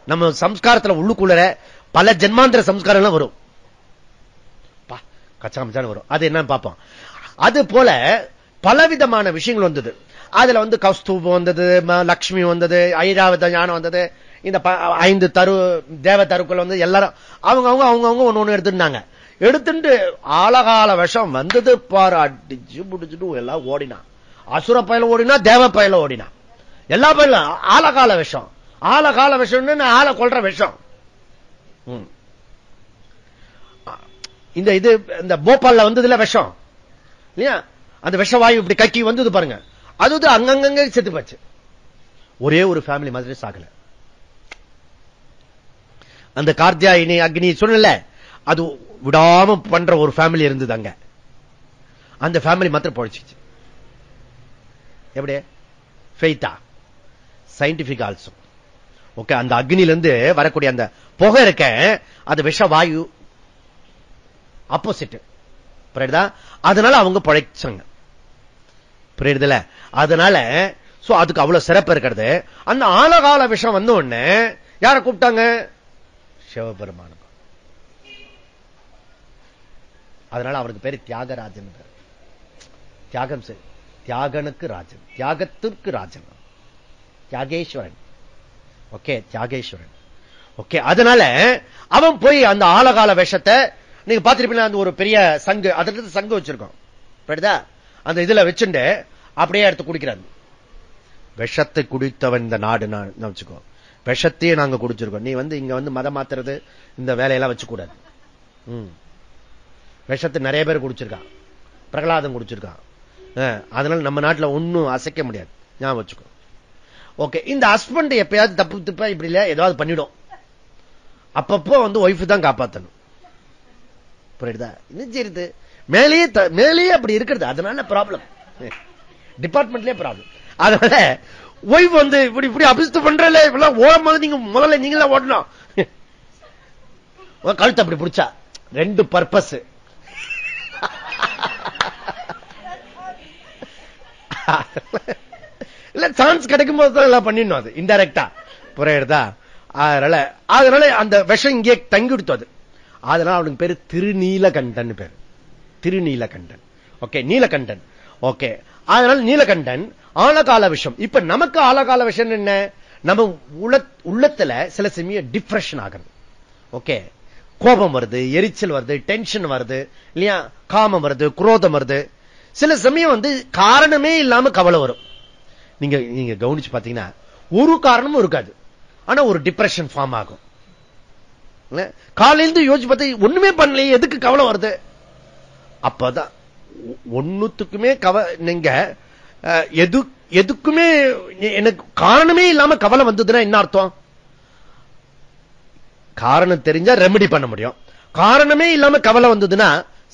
நம்ம சம்ஸ்காரத்துல உள்ளுக்குள்ள பல ஜென்மாந்திர சம்ஸ்காரம் எல்லாம் வரும். கச்சாமச்சான வரும். அது என்னன்னு பார்ப்போம். அது போல பலவிதமான விஷயங்கள் வந்தது. அதுல கௌஸ்தூபம் வந்தது, லக்ஷ்மி வந்தது, ஐராவத ஞானம் வந்தது, இந்த 5 தேவ தருக்கள் எல்லாரும் அவங்க ஒண்ணு எடுத்துட்டாங்க. எடுத்துட்டு ஆழகால விஷம் வந்தது பாரு, அடிச்சு முடிச்சுட்டு எல்லாம் ஓடினா. அசுர பயில ஓடினா, தேவ பயில ஓடினா, எல்லா பயிலும் ஆழகால விஷம். ஆழகால விஷம் ஆளை கொள்ற விஷம். இந்த போபால்ல வந்ததுல விஷம் இல்லையா? அந்த விஷ வாயு இப்படி கக்கி வந்தது பாருங்க, அது அங்கங்க செத்து போச்சு. ஒரே ஒரு ஃபேமிலி மாதிரி சாகல. அந்த கார்த்தியாயினி அக்னி சொன்னல, அது விடாம பண்ற ஒரு ஃபேமிலி இருந்தது அங்க. அந்த ஃபேமிலி மாத்திரம் பொழைச்சிச்சு. எப்படி? ஃபெய்தா, சயின்டிபிக் ஆல்சோ. ஓகே, அந்த அக்னியிலிருந்து வரக்கூடிய அந்த புகை இருக்க, அது விஷ வாயு ஆப்போசிட். புரியுதா? அதனால அவங்க பழைச்சாங்க. புரியுதுல? அதனால அதுக்கு அவ்வளவு சிறப்பு இருக்கிறது. அந்த ஆழகால விஷம் வந்த உடனே யார கூப்பிட்டாங்க? சிவபெருமான. அதனால அவருக்கு பேரு தியாகராஜன். தியாகம் தியாகனுக்கு ராஜன், தியாகத்திற்கு ராஜன். தியாகேஸ்வரன். ஓகே, தியாகேஸ்வரன். ஓகே, அதனால அவன் போய் அந்த ஆழகால விஷத்தை நீங்க பாத்திருப்பீங்க. அந்த ஒரு பெரிய சங்கு, அதுல சங்கு வச்சிருக்கோம், அந்த இதுல வச்சுட்டு அப்படியே எடுத்து குடிக்கிறாங்க. விஷத்தை குடித்தவன் இந்த நாடு வச்சுக்கோ, விஷத்தையே நாங்க குடிச்சிருக்கோம். நீ இங்க மதம் மாத்துறது இந்த வேலையெல்லாம் வச்சு கூடாது. விஷத்தை நிறைய பேர் குடிச்சிருக்கான், பிரகலாதம் குடிச்சிருக்கான். அதனால நம்ம நாட்டில் ஒன்னும் அசைக்க முடியாது, ஞாபகம் வச்சுக்கோ. ஓகே, இந்த ஹஸ்பண்ட் எப்பயாவது தப்பு தப்பா இப்படி இல்ல ஏதாவது பண்ணிடும், அப்பப்போ ஒய்ஃப் தான் காப்பாற்றணும். புரியுதா? இன்னும் செய்யுது மேலேயே அப்படி இருக்கிறது, அதனால ப்ராப்ளம், டிபார்ட்மெண்ட்லயே ப்ராப்ளம். அதனால ஒய்ஃப் இப்படி இப்படி அபிஸ்து பண்றல இப்பெல்லாம் ஓடும் போது நீங்க முதல்ல நீங்களா ஓடணும். கழுத்து அப்படி பிடிச்சா 2 பர்பஸ். இல்ல சான்ஸ் கிடைக்கும் போது தான் எல்லாம் பண்ணிடணும், அது இன்டைரக்டா. புரியுதா? அதனால அந்த விஷம் இங்கே தங்கி விடுத்தது. அதனால அவனுக்கு பேரு திருநீலகண்டன் பேரு, திருநீலகண்டன். ஓகே, நீலகண்டன். ஓகே, அதனால நீலகண்டன் ஆழகால விஷம். இப்ப நமக்கு ஆழகால விஷம் என்ன? நம்ம உள்ளத்துல சில சமயம் டிப்ரெஷன் ஆகிறது. ஓகே, கோபம் வருது, எரிச்சல் வருது, டென்ஷன் வருது இல்லையா, காமம் வருது, குரோதம் வருது. சில சமயம் காரணமே இல்லாம கவலை வரும். நீங்க கவனிச்சு பாத்தீங்கன்னா ஒரு காரணமும் இருக்காது, ஆனா ஒரு டிப்ரெஷன் ஃபார்ம் ஆகும். காலையிலிருந்து யோசிச்சு பார்த்தா ஒண்ணுமே பண்ணலையே, எதுக்கு கவலை வருது? அப்பதான் ஒன்னுத்துக்குமே நீங்க எதுக்குமே எனக்கு காரணமே இல்லாம கவலை வந்ததுன்னா என்ன அர்த்தம்? காரணம் தெரிஞ்சா ரெமெடி பண்ண முடியும், காரணமே இல்லாம கவலை வந்ததுன்னா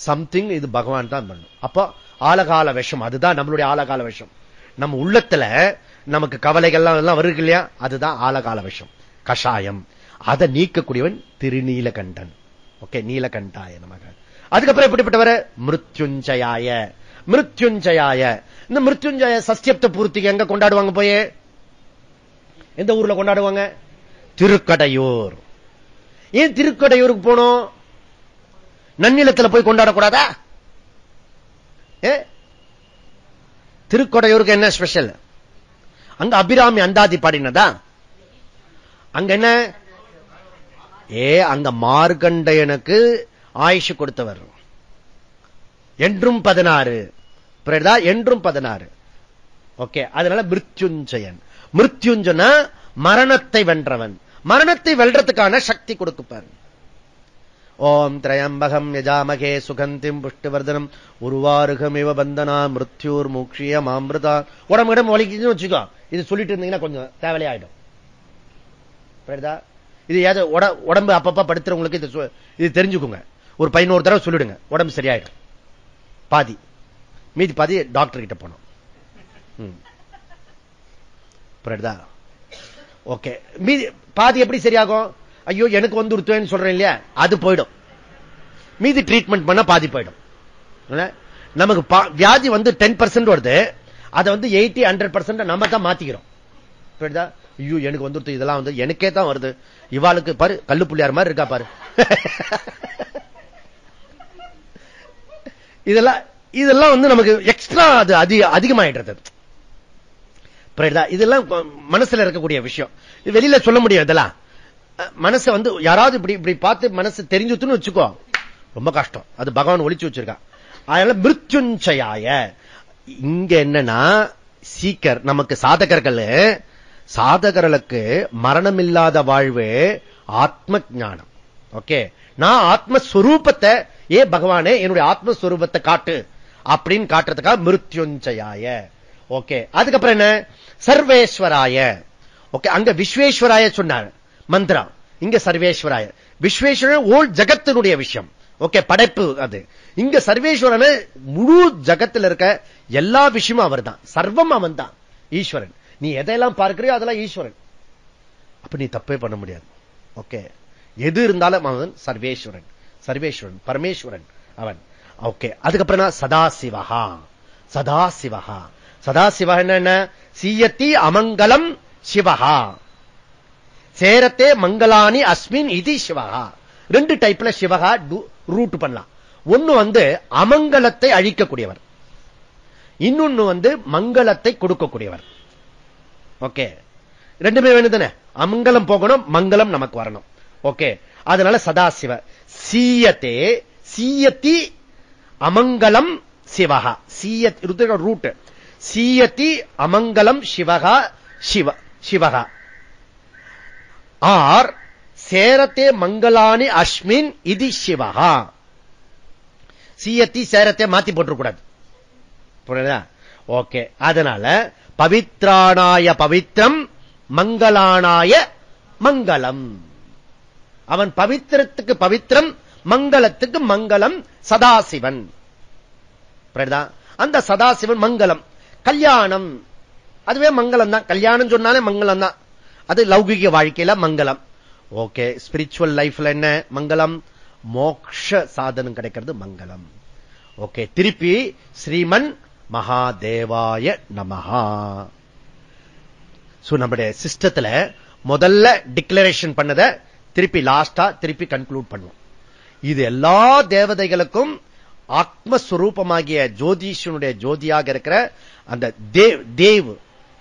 சம்திங் இது பகவான் தான் பண்ணும். அப்போ ஆழகால விஷம், அதுதான் நம்மளுடைய ஆழகால விஷம். நம்ம உள்ளத்துல நமக்கு கவலைகள்லாம் எல்லாம் வருது இல்லையா, அதுதான் ஆழகால விஷம், கஷாயம். அதை நீக்கக்கூடியவன் திருநீலகண்டன். ஓகே, நீலகண்டாய நமக. அதுக்கப்புறம் எப்படிப்பட்டவர? மிருத்யுஞ்சயாய. மிருத்யுஞ்சயாய. இந்த மிருத்யுஞ்சய சஸ்யப்த பூர்த்திக்கு எங்க கொண்டாடுவாங்க? போய் எந்த ஊர்ல கொண்டாடுவாங்க? திருக்கடையூர். ஏன் திருக்கடையூருக்கு போனோம்? நன்னிலத்துல போய் கொண்டாடக்கூடாதா? திருக்கடையூருக்கு என்ன ஸ்பெஷல்? அங்க அபிராமி அந்தாதி பாடினதா? அங்க என்ன? அங்க மார்கண்டையனுக்கு ஆயுஷ் கொடுத்தவர். என்றும் 16. என்றும் 16. ஓகே, அதனால மிருத்யுஞ்சயன். மிருத்யுஞ்சனா மரணத்தை வென்றவன், மரணத்தை வெல்றதுக்கான சக்தி கொடுப்பார். ஓம் திரையம்பகம் யஜாமகே சுகந்திம் புஷ்டிவர்தனம் உருவாருகமிவ பந்தனா மிருத்யூர் மூக்ஷிய மாமிருதா. உடம்பு வலிக்குதுன்னு வச்சுக்கோ, இது சொல்லிட்டு இருந்தீங்கன்னா கொஞ்சம் தேவையாயிடும். இது உடம்பு அப்பப்ப படுத்துறவங்களுக்கு இது தெரிஞ்சுக்குங்க. ஒரு 11 தடவை சொல்லிடுங்க, உடம்பு சரியாயிடும். பாதி மீதி பாதி டாக்டர் கிட்ட போனோம். ஓகே, மீதி பாதி எப்படி சரியாகும்? ஐயோ எனக்கு வந்துருத்தேன்னு சொல்றேன் இல்லையா, அது போயிடும். மீதி ட்ரீட்மெண்ட் பண்ண பாதி போயிடும். நமக்கு வியாதி 10% வருது, அதை 80-100% நம்ம தான் மாத்திக்கிறோம். ஐயோ எனக்கு வந்துருத்து, இதெல்லாம் எனக்கே தான் வருது, இவாளுக்கு பாரு கல்லு புள்ளியார் மாதிரி இருக்கா பாரு. இதெல்லாம் நமக்கு எக்ஸ்ட்ரா அது அதிகமாயிடுறது. இதெல்லாம் மனசுல இருக்கக்கூடிய விஷயம், வெளியில சொல்ல முடியும். இதெல்லாம் மனசை யாராவது இப்படி இப்படி பார்த்து மனசு தெரிஞ்சுன்னு வச்சுக்கோ, ரொம்ப கஷ்டம். அது பகவான் ஒளிச்சு வச்சிருக்கா. அதனால மிருத்யுஞ்சயாய. இங்க என்னன்னா சீக்கர் நமக்கு சாதகர்களுக்கு மரணம் இல்லாத வாழ்வு ஆத்ம ஞானம். ஓகே, நான் ஆத்மஸ்வரூபத்தை பகவானே என்னுடைய ஆத்மஸ்வரூபத்தை காட்டு அப்படின்னு காட்டுறதுக்காக மிருத்யுஞ்சயாய. ஓகே, அதுக்கப்புறம் என்ன? சர்வேஸ்வராய. ஓகே, அங்க விஸ்வேஸ்வராய சொன்னார் மந்திரம், இங்க சர்வேஸ்வராய. விஸ்வேஸ்வரன் ஓல் ஜகத்தினுடைய விஷயம். ஓகே, படைப்பு. அது இங்க சர்வேஸ்வரன் முழு ஜகத்தில் இருக்க எல்லா விஷயமும் அவர் தான், சர்வம் அவன் தான் ஈஸ்வரன். நீ எதையெல்லாம் பார்க்கிறியோ அதெல்லாம் ஈஸ்வரன். அப்ப நீ தப்பே பண்ண முடியாது. ஓகே, எது இருந்தாலும் அவன் சர்வேஸ்வரன், சர்வேஸ்வரன் பரமேஸ்வரன் அவன். ஓகே, அதுக்கப்புறம் சதாசிவஹா. சதாசிவஹா. சதாசிவா என்ன? சீயத்தி அமங்கலம் சிவஹா சேரத்தே மங்களானி அஸ்மின் இது சிவஹா. 2 டைப்ல சிவஹா ரூட் பண்ணலாம். ஒன்னு அமங்கலத்தை அழிக்கக்கூடியவர், இன்னொன்னு மங்களத்தை கொடுக்கக்கூடியவர். ஓகே, ரெண்டுமே வேணும் தானே. அமங்கலம் போகணும், மங்களம் நமக்கு வரணும். ஓகே, அதனால சதாசிவ சீயத்தே சீயத்தி அமங்கலம் சிவகா. ரூட் சீயத்தி அமங்கலம் சிவகா சிவகா ஆர் சேரத்தே மங்களானி அஸ்மின் இது சிவகா. சீயத்தி சேரத்தை மாத்தி போட்டுக்கூடாது. புரியுதா? ஓகே, அதனால பவித்ரானாய பவித்ரம் மங்களானாய மங்களம். அவன் பவித்திரத்துக்கு பவித்திரம், மங்களத்துக்கு மங்களம் சதாசிவன். அந்த சதாசிவன் மங்களம். கல்யாணம் அதுவே மங்களம் தான். கல்யாணம் சொன்னாலே மங்களம் தான். அது லௌகிக வாழ்க்கையில மங்களம். ஓகே, ஸ்பிரிச்சுவல் லைஃப்ல என்ன மங்களம்? மோக்ஷ சாதனம் கிடைக்கிறது மங்களம். ஓகே, திருப்பி ஸ்ரீமன் மகாதேவாய நமஹா. நம்முடைய சிஸ்டத்துல முதல்ல டிக்ளரேஷன் பண்ணத திருப்பி லாஸ்டா திருப்பி கன்க்ளூட் பண்ணுவோம். இது எல்லா தேவதைகளுக்கும் ஆத்மஸ்வரூபமாகிய ஜோதிஷனுடைய ஜோதியாக இருக்கிற அந்த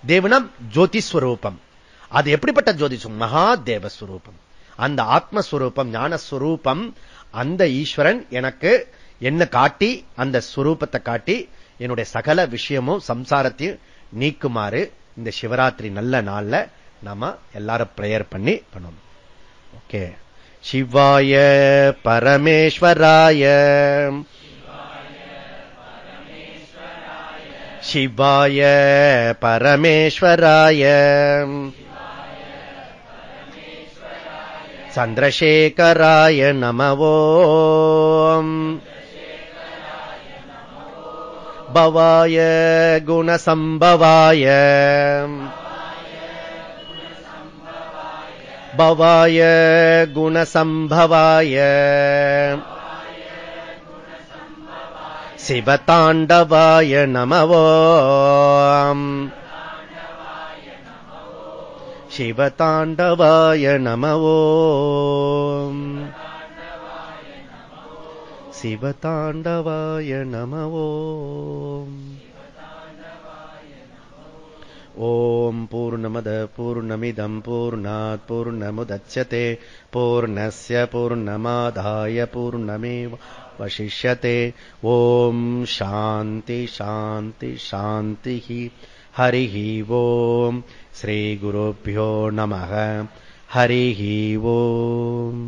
தேவனம் ஜோதிஸ்வரூபம். அது எப்படிப்பட்ட ஜோதிஷம்? மகாதேவஸ்வரூபம். அந்த ஆத்மஸ்வரூபம் ஞானஸ்வரூபம். அந்த ஈஸ்வரன் எனக்கு என்ன காட்டி, அந்த ஸ்வரூபத்தை காட்டி என்னுடைய சகல விஷயமும் சம்சாரத்தையும் நீக்குமாறு இந்த சிவராத்திரி நல்ல நாள்ல நாம எல்லாரும் பிரேயர் பண்ணி பண்ணுவோம். ஓகே, சிவாய பரமேஸ்வராய சிவாய பரமேஸ்வராய சந்திரசேகராய நமவோம் பவாய குணசம்பவாய பவாய குணசம்பவாய சிவதாண்டவாய நமவோம் சிவதாண்டவாய நமவோம் சிவதாண்டவாய நமவோம். ஓம் பூர்ணமத பூர்ணமிதம் பூர்ணாத் பூர்ணமுதச்யதே பூர்ணஸ்ய பூர்ணமாதாய பூர்ணமேவாவசிஷ்யதே. ஓம் சாந்தி சாந்தி சாந்தி. ஹரிः ஓம். ஸ்ரீ குருभ्यो நமः. ஹரிः ஓம்.